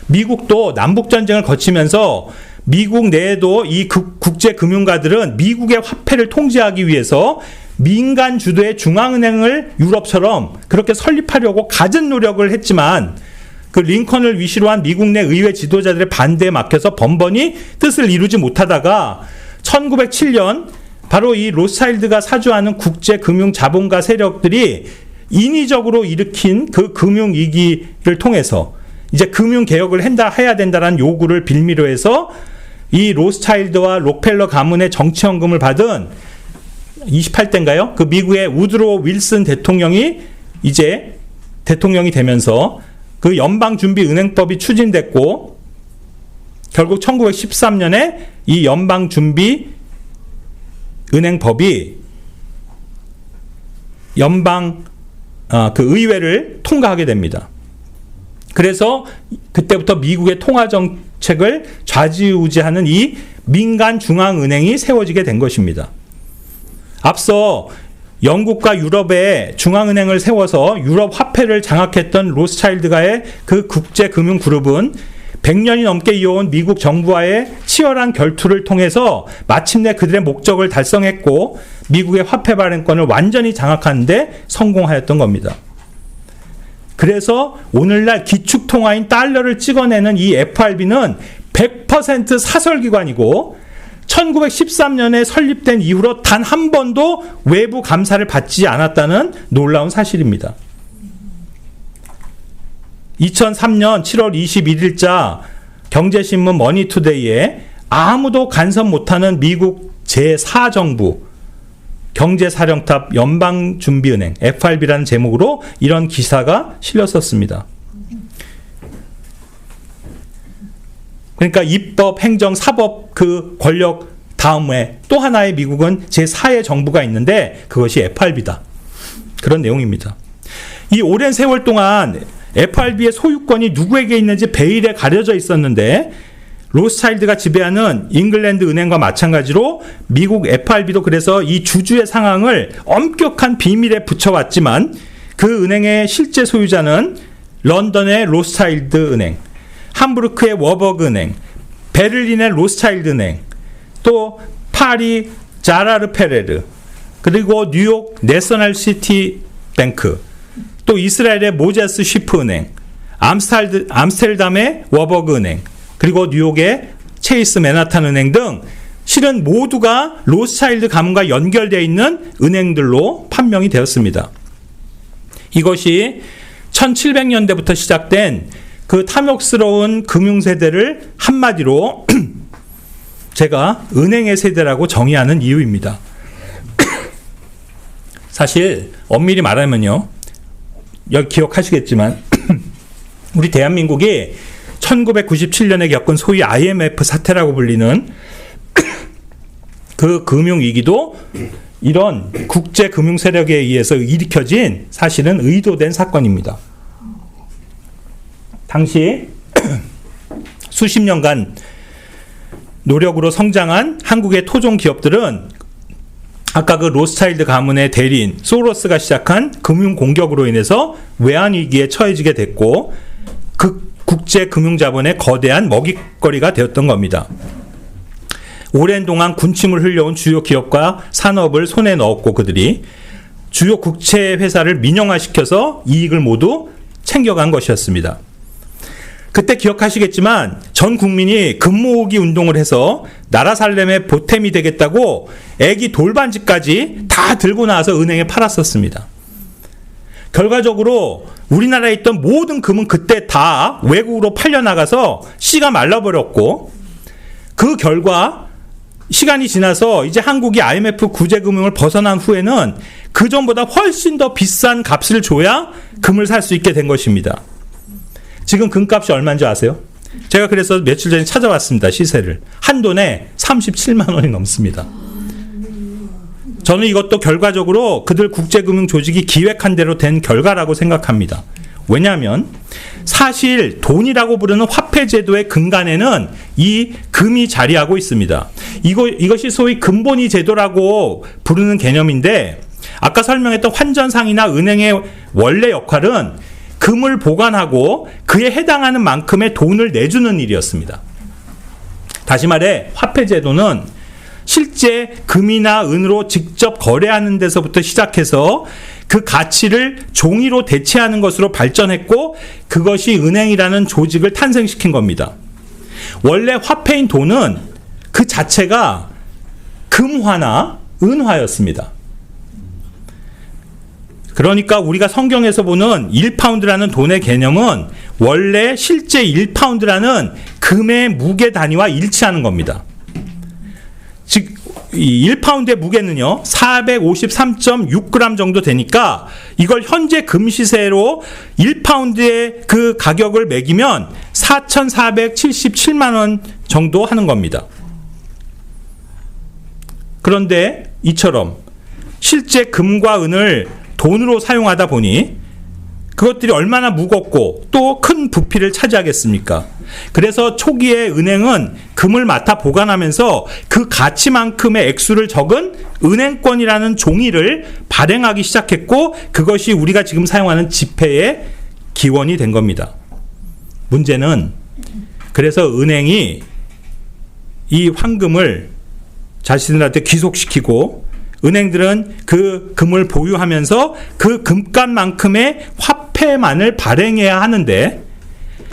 미국도 남북전쟁을 거치면서 미국 내에도 이 국제금융가들은 미국의 화폐를 통제하기 위해서 민간 주도의 중앙은행을 유럽처럼 그렇게 설립하려고 갖은 노력을 했지만 그 링컨을 위시로 한 미국 내 의회 지도자들의 반대에 막혀서 번번이 뜻을 이루지 못하다가 1907년 바로 이 로스차일드가 사주하는 국제금융자본가 세력들이 인위적으로 일으킨 그 금융위기를 통해서 이제 금융개혁을 해야 된다는 요구를 빌미로 해서 이 로스차일드와 록펠러 가문의 정치연금을 받은 28대인가요? 그 미국의 우드로 윌슨 대통령이 이제 대통령이 되면서 그 연방준비은행법이 추진됐고 결국 1913년에 이 연방준비은행법이 그 의회를 통과하게 됩니다. 그래서 그때부터 미국의 통화정책을 좌지우지하는 이 민간 중앙은행이 세워지게 된 것입니다. 앞서 영국과 유럽에 중앙은행을 세워서 유럽 화폐를 장악했던 로스차일드가의 그 국제금융그룹은 100년이 넘게 이어온 미국 정부와의 치열한 결투를 통해서 마침내 그들의 목적을 달성했고 미국의 화폐 발행권을 완전히 장악하는 데 성공하였던 겁니다. 그래서 오늘날 기축통화인 달러를 찍어내는 이 FRB는 100% 사설기관이고 1913년에 설립된 이후로 단 한 번도 외부 감사를 받지 않았다는 놀라운 사실입니다. 2003년 7월 21일자 경제신문 머니투데이에 아무도 간섭 못하는 미국 제4정부 경제사령탑 연방준비은행 FRB라는 제목으로 이런 기사가 실렸었습니다. 그러니까 입법, 행정, 사법 그 권력 다음에 또 하나의 미국은 제4의 정부가 있는데 그것이 FRB다. 그런 내용입니다. 이 오랜 세월 동안 FRB의 소유권이 누구에게 있는지 베일에 가려져 있었는데 로스차일드가 지배하는 잉글랜드 은행과 마찬가지로 미국 FRB도 그래서 이 주주의 상황을 엄격한 비밀에 붙여왔지만 그 은행의 실제 소유자는 런던의 로스차일드 은행, 함부르크의 워버그 은행, 베를린의 로스차일드 은행, 또 파리 자라르 페레르, 그리고 뉴욕 내셔널 시티 뱅크, 또 이스라엘의 모제스 쉬프 은행, 암스테르담의 워버그 은행, 그리고 뉴욕의 체이스 맨하탄 은행 등 실은 모두가 로스차일드 가문과 연결되어 있는 은행들로 판명이 되었습니다. 이것이 1700년대부터 시작된 그 탐욕스러운 금융세대를 한마디로 제가 은행의 세대라고 정의하는 이유입니다. 사실 엄밀히 말하면요, 여기 기억하시겠지만 우리 대한민국이 1997년에 겪은 소위 IMF 사태라고 불리는 그 금융위기도 이런 국제금융세력에 의해서 일으켜진 사실은 의도된 사건입니다. 당시 수십 년간 노력으로 성장한 한국의 토종 기업들은 아까 그 로스차일드 가문의 대리인 소로스가 시작한 금융 공격으로 인해서 외환위기에 처해지게 됐고 그 국제금융자본의 거대한 먹잇거리가 되었던 겁니다. 오랜 동안 군침을 흘려온 주요 기업과 산업을 손에 넣었고 그들이 주요 국채회사를 민영화시켜서 이익을 모두 챙겨간 것이었습니다. 그때 기억하시겠지만 전 국민이 금 모으기 운동을 해서 나라 살림의 보탬이 되겠다고 애기 돌반지까지 다 들고 나와서 은행에 팔았었습니다. 결과적으로 우리나라에 있던 모든 금은 그때 다 외국으로 팔려나가서 씨가 말라버렸고 그 결과 시간이 지나서 이제 한국이 IMF 구제금융을 벗어난 후에는 그전보다 훨씬 더 비싼 값을 줘야 금을 살 수 있게 된 것입니다. 지금 금값이 얼마인지 아세요? 제가 그래서 며칠 전에 찾아봤습니다. 시세를. 한 돈에 37만 원이 넘습니다. 저는 이것도 결과적으로 그들 국제금융 조직이 기획한 대로 된 결과라고 생각합니다. 왜냐하면 사실 돈이라고 부르는 화폐제도의 근간에는 이 금이 자리하고 있습니다. 이것이 소위 금본위 제도라고 부르는 개념인데 아까 설명했던 환전상이나 은행의 원래 역할은 금을 보관하고 그에 해당하는 만큼의 돈을 내주는 일이었습니다. 다시 말해 화폐제도는 실제 금이나 은으로 직접 거래하는 데서부터 시작해서 그 가치를 종이로 대체하는 것으로 발전했고 그것이 은행이라는 조직을 탄생시킨 겁니다. 원래 화폐인 돈은 그 자체가 금화나 은화였습니다. 그러니까 우리가 성경에서 보는 1파운드라는 돈의 개념은 원래 실제 1파운드라는 금의 무게 단위와 일치하는 겁니다. 즉, 이 1파운드의 무게는요, 453.6g 정도 되니까 이걸 현재 금 시세로 1파운드의 그 가격을 매기면 4,477만 원 정도 하는 겁니다. 그런데 이처럼 실제 금과 은을 돈으로 사용하다 보니 그것들이 얼마나 무겁고 또 큰 부피를 차지하겠습니까? 그래서 초기에 은행은 금을 맡아 보관하면서 그 가치만큼의 액수를 적은 은행권이라는 종이를 발행하기 시작했고, 그것이 우리가 지금 사용하는 지폐의 기원이 된 겁니다. 문제는 그래서 은행이 이 황금을 자신들한테 귀속시키고 은행들은 그 금을 보유하면서 그 금값만큼의 화폐만을 발행해야 하는데,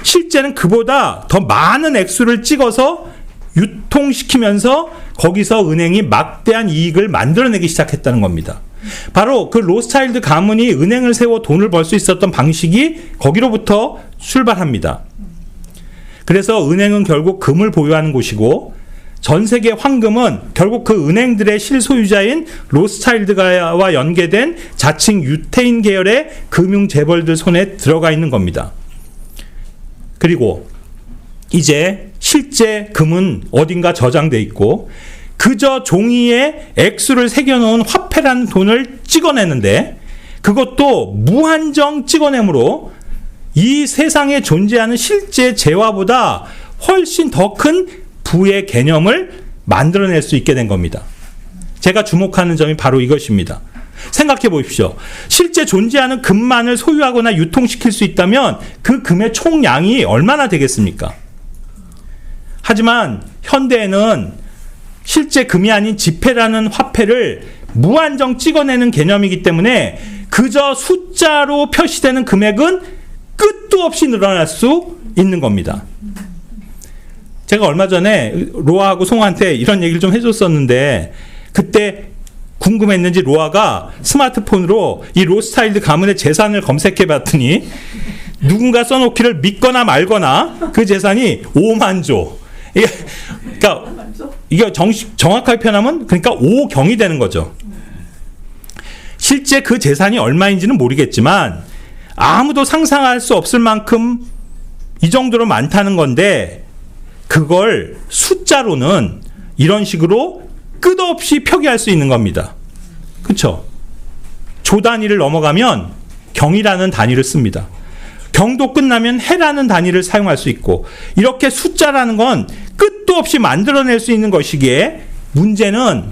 실제는 그보다 더 많은 액수를 찍어서 유통시키면서 거기서 은행이 막대한 이익을 만들어내기 시작했다는 겁니다. 바로 그 로스차일드 가문이 은행을 세워 돈을 벌 수 있었던 방식이 거기로부터 출발합니다. 그래서 은행은 결국 금을 보유하는 곳이고, 전 세계 황금은 결국 그 은행들의 실소유자인 로스차일드가와 연계된 자칭 유태인 계열의 금융 재벌들 손에 들어가 있는 겁니다. 그리고 이제 실제 금은 어딘가 저장돼 있고, 그저 종이에 액수를 새겨놓은 화폐라는 돈을 찍어내는데, 그것도 무한정 찍어내므로 이 세상에 존재하는 실제 재화보다 훨씬 더 큰 부의 개념을 만들어낼 수 있게 된 겁니다. 제가 주목하는 점이 바로 이것입니다. 생각해 보십시오. 실제 존재하는 금만을 소유하거나 유통시킬 수 있다면 그 금의 총량이 얼마나 되겠습니까? 하지만 현대에는 실제 금이 아닌 지폐라는 화폐를 무한정 찍어내는 개념이기 때문에 그저 숫자로 표시되는 금액은 끝도 없이 늘어날 수 있는 겁니다. 제가 얼마 전에 로아하고 송한테 이런 얘기를 좀 해줬었는데, 그때 궁금했는지 로아가 스마트폰으로 이 로스차일드 가문의 재산을 검색해 봤더니 누군가 써놓기를 믿거나 말거나 그 재산이 5만 조. 이게 정확하게 표현하면 그러니까 5경이 되는 거죠. 실제 그 재산이 얼마인지는 모르겠지만 아무도 상상할 수 없을 만큼 이 정도로 많다는 건데, 그걸 숫자로는 이런 식으로 끝없이 표기할 수 있는 겁니다. 그렇죠? 조 단위를 넘어가면 경이라는 단위를 씁니다. 경도 끝나면 해라는 단위를 사용할 수 있고, 이렇게 숫자라는 건 끝도 없이 만들어낼 수 있는 것이기에, 문제는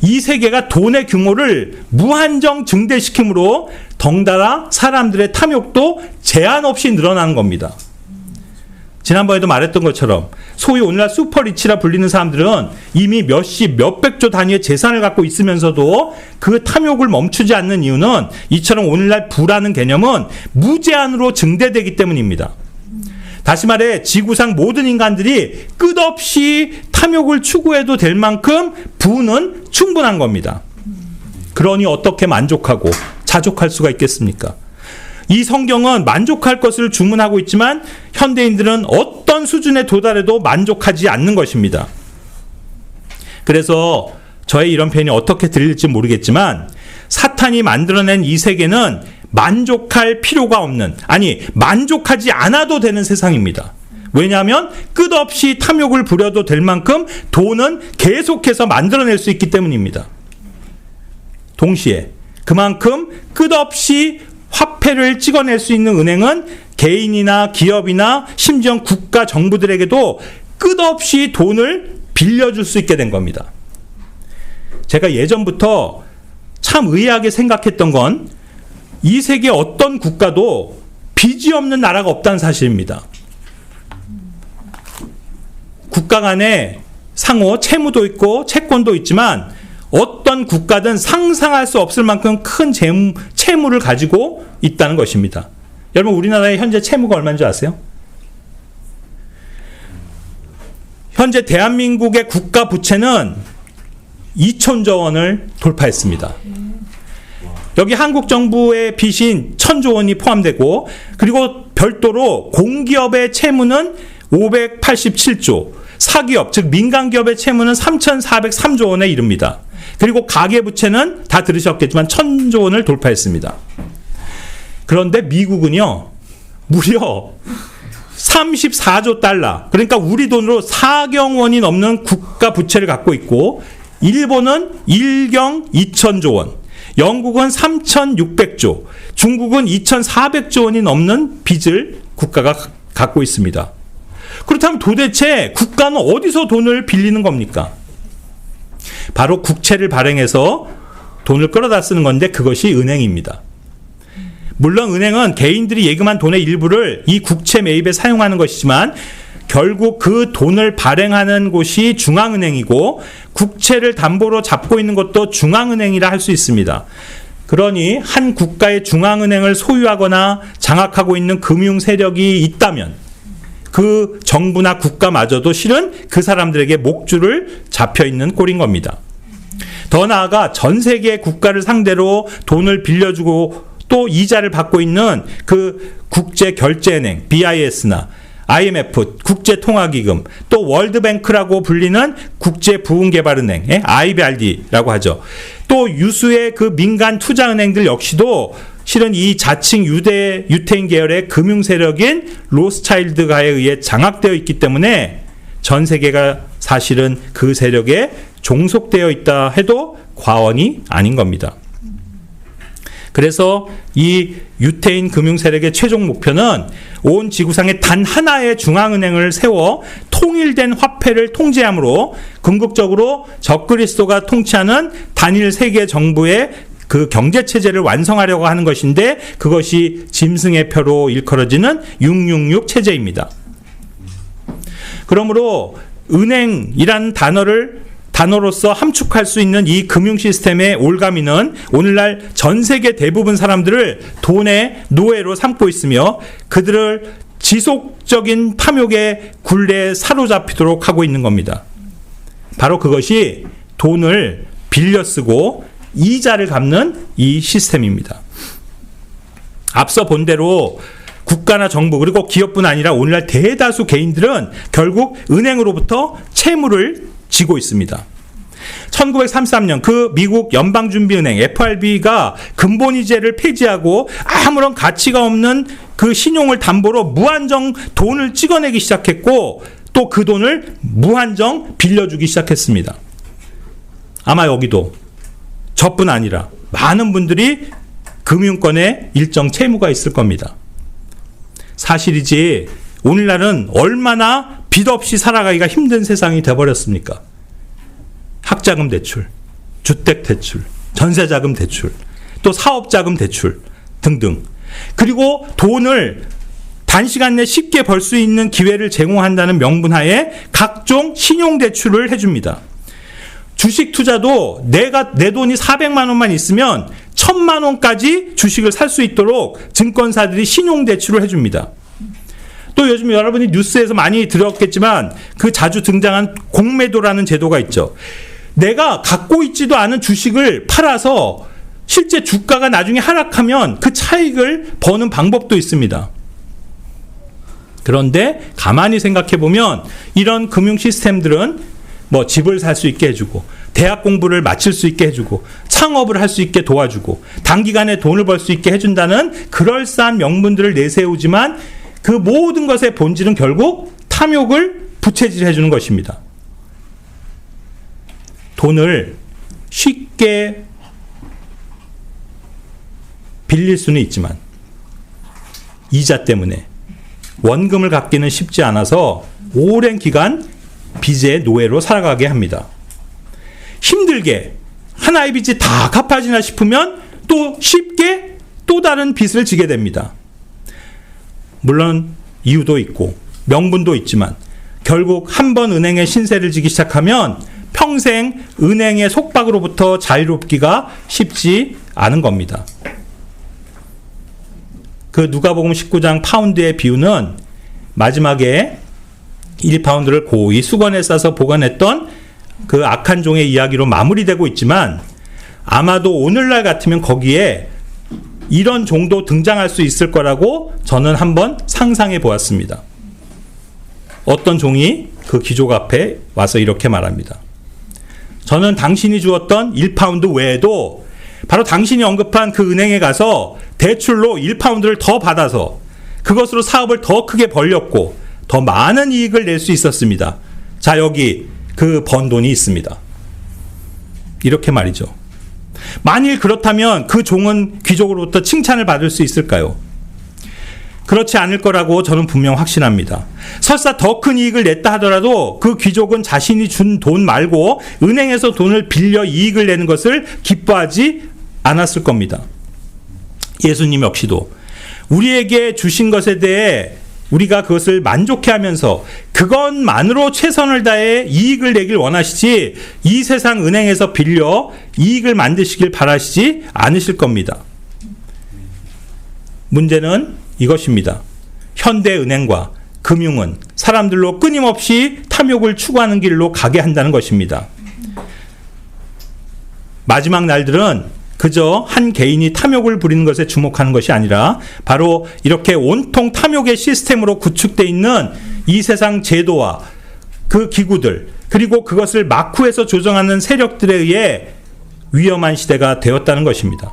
이 세계가 돈의 규모를 무한정 증대시키므로 덩달아 사람들의 탐욕도 제한 없이 늘어나는 겁니다. 지난번에도 말했던 것처럼 소위 오늘날 슈퍼리치라 불리는 사람들은 이미 몇십, 몇백조 단위의 재산을 갖고 있으면서도 그 탐욕을 멈추지 않는 이유는 이처럼 오늘날 부라는 개념은 무제한으로 증대되기 때문입니다. 다시 말해 지구상 모든 인간들이 끝없이 탐욕을 추구해도 될 만큼 부는 충분한 겁니다. 그러니 어떻게 만족하고 자족할 수가 있겠습니까? 이 성경은 만족할 것을 주문하고 있지만 현대인들은 어떤 수준에 도달해도 만족하지 않는 것입니다. 그래서 저의 이런 표현이 어떻게 들릴지 모르겠지만, 사탄이 만들어낸 이 세계는 만족할 필요가 없는, 아니 만족하지 않아도 되는 세상입니다. 왜냐하면 끝없이 탐욕을 부려도 될 만큼 돈은 계속해서 만들어낼 수 있기 때문입니다. 동시에 그만큼 끝없이 화폐를 찍어낼 수 있는 은행은 개인이나 기업이나 심지어 국가 정부들에게도 끝없이 돈을 빌려줄 수 있게 된 겁니다. 제가 예전부터 참 의아하게 생각했던 건 이 세계 어떤 국가도 빚이 없는 나라가 없다는 사실입니다. 국가 간에 상호 채무도 있고 채권도 있지만 어떤 국가든 상상할 수 없을 만큼 큰 채무를 가지고 있다는 것입니다. 여러분, 우리나라의 현재 채무가 얼마인 줄 아세요? 현재 대한민국의 국가 부채는 2천조 원을 돌파했습니다. 여기 한국 정부의 빚인 1,000조 원이 포함되고, 그리고 별도로 공기업의 채무는 587조, 사기업 즉 민간기업의 채무는 3,403조 원에 이릅니다. 그리고 가계부채는 다 들으셨겠지만 1,000조 원을 돌파했습니다. 그런데 미국은요, 무려 34조 달러, 그러니까 우리 돈으로 4경 원이 넘는 국가 부채를 갖고 있고, 일본은 1경 2천조 원, 영국은 3,600조, 중국은 2,400조 원이 넘는 빚을 국가가 갖고 있습니다. 그렇다면 도대체 국가는 어디서 돈을 빌리는 겁니까? 바로 국채를 발행해서 돈을 끌어다 쓰는 건데 그것이 은행입니다. 물론 은행은 개인들이 예금한 돈의 일부를 이 국채 매입에 사용하는 것이지만 결국 그 돈을 발행하는 곳이 중앙은행이고 국채를 담보로 잡고 있는 것도 중앙은행이라 할 수 있습니다. 그러니 한 국가의 중앙은행을 소유하거나 장악하고 있는 금융 세력이 있다면 그 정부나 국가마저도 실은 그 사람들에게 목줄을 잡혀 있는 꼴인 겁니다. 더 나아가 전 세계 국가를 상대로 돈을 빌려주고 또 이자를 받고 있는 그 국제결제은행 BIS나 IMF, 국제통화기금, 또 월드뱅크라고 불리는 국제부흥개발은행, IBRD라고 하죠. 또 유수의 그 민간 투자은행들 역시도 실은 이 자칭 유태인 계열의 금융세력인 로스차일드가에 의해 장악되어 있기 때문에 전 세계가 사실은 그 세력에 종속되어 있다 해도 과언이 아닌 겁니다. 그래서 이 유태인 금융 세력의 최종 목표는 온 지구상에 단 하나의 중앙은행을 세워 통일된 화폐를 통제함으로 궁극적으로 적그리스도가 통치하는 단일 세계 정부의 그 경제 체제를 완성하려고 하는 것인데 그것이 짐승의 표로 일컬어지는 666 체제입니다. 그러므로 은행이란 단어로서 함축할 수 있는 이 금융 시스템의 올가미는 오늘날 전 세계 대부분 사람들을 돈의 노예로 삼고 있으며 그들을 지속적인 탐욕의 굴레에 사로잡히도록 하고 있는 겁니다. 바로 그것이 돈을 빌려 쓰고 이자를 갚는 이 시스템입니다. 앞서 본 대로 국가나 정부 그리고 기업뿐 아니라 오늘날 대다수 개인들은 결국 은행으로부터 채무를 지고 있습니다. 1933년 그 미국 연방준비은행 FRB가 근본이자를 폐지하고 아무런 가치가 없는 그 신용을 담보로 무한정 돈을 찍어내기 시작했고 또 그 돈을 무한정 빌려주기 시작했습니다. 아마 여기도 저뿐 아니라 많은 분들이 금융권에 일정 채무가 있을 겁니다. 사실이지 오늘날은 얼마나 빚 없이 살아가기가 힘든 세상이 돼버렸습니까? 학자금 대출, 주택 대출, 전세자금 대출, 또 사업자금 대출 등등. 그리고 돈을 단시간 내 쉽게 벌 수 있는 기회를 제공한다는 명분하에 각종 신용대출을 해줍니다. 주식 투자도 내 돈이 400만 원만 있으면 1000만 원까지 주식을 살 수 있도록 증권사들이 신용대출을 해줍니다. 또 요즘 여러분이 뉴스에서 많이 들었겠지만 그 자주 등장한 공매도라는 제도가 있죠. 내가 갖고 있지도 않은 주식을 팔아서 실제 주가가 나중에 하락하면 그 차익을 버는 방법도 있습니다. 그런데 가만히 생각해 보면 이런 금융 시스템들은 뭐 집을 살 수 있게 해주고 대학 공부를 마칠 수 있게 해주고 창업을 할 수 있게 도와주고 단기간에 돈을 벌 수 있게 해준다는 그럴싸한 명분들을 내세우지만 그 모든 것의 본질은 결국 탐욕을 부채질해 주는 것입니다. 돈을 쉽게 빌릴 수는 있지만 이자 때문에 원금을 갚기는 쉽지 않아서 오랜 기간 빚의 노예로 살아가게 합니다. 힘들게 하나의 빚이 다 갚아지나 싶으면 또 쉽게 또 다른 빚을 지게 됩니다. 물론 이유도 있고 명분도 있지만 결국 한 번 은행에 신세를 지기 시작하면 평생 은행의 속박으로부터 자유롭기가 쉽지 않은 겁니다. 그 누가복음 19장 파운드의 비유는 마지막에 1파운드를 고이 수건에 싸서 보관했던 그 악한 종의 이야기로 마무리되고 있지만 아마도 오늘날 같으면 거기에 이런 종도 등장할 수 있을 거라고 저는 한번 상상해 보았습니다. 어떤 종이 그 귀족 앞에 와서 이렇게 말합니다. 저는 당신이 주었던 1파운드 외에도 바로 당신이 언급한 그 은행에 가서 대출로 1파운드를 더 받아서 그것으로 사업을 더 크게 벌렸고 더 많은 이익을 낼 수 있었습니다. 자, 여기 그 번 돈이 있습니다. 이렇게 말이죠. 만일 그렇다면 그 종은 귀족으로부터 칭찬을 받을 수 있을까요? 그렇지 않을 거라고 저는 분명 확신합니다. 설사 더 큰 이익을 냈다 하더라도 그 귀족은 자신이 준 돈 말고 은행에서 돈을 빌려 이익을 내는 것을 기뻐하지 않았을 겁니다. 예수님 역시도 우리에게 주신 것에 대해 우리가 그것을 만족해하면서 그것만으로 최선을 다해 이익을 내길 원하시지 이 세상 은행에서 빌려 이익을 만드시길 바라시지 않으실 겁니다. 문제는 이것입니다. 현대은행과 금융은 사람들로 끊임없이 탐욕을 추구하는 길로 가게 한다는 것입니다. 마지막 날들은 그저 한 개인이 탐욕을 부리는 것에 주목하는 것이 아니라 바로 이렇게 온통 탐욕의 시스템으로 구축되어 있는 이 세상 제도와 그 기구들 그리고 그것을 막후해서 조정하는 세력들에 의해 위험한 시대가 되었다는 것입니다.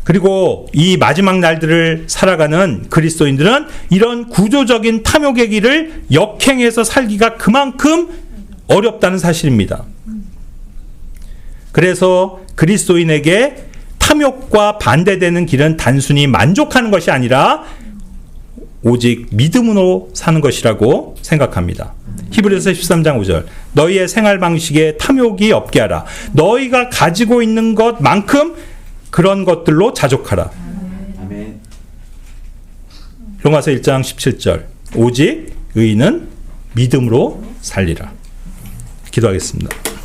그리고 이 마지막 날들을 살아가는 그리스도인들은 이런 구조적인 탐욕의 길을 역행해서 살기가 그만큼 어렵다는 사실입니다. 그래서 그리스도인에게 탐욕과 반대되는 길은 단순히 만족하는 것이 아니라 오직 믿음으로 사는 것이라고 생각합니다. 히브리서 13장 5절 너희의 생활 방식에 탐욕이 없게 하라. 너희가 가지고 있는 것만큼 그런 것들로 자족하라. 아멘. 로마서 1장 17절 오직 의인은 믿음으로 살리라. 기도하겠습니다.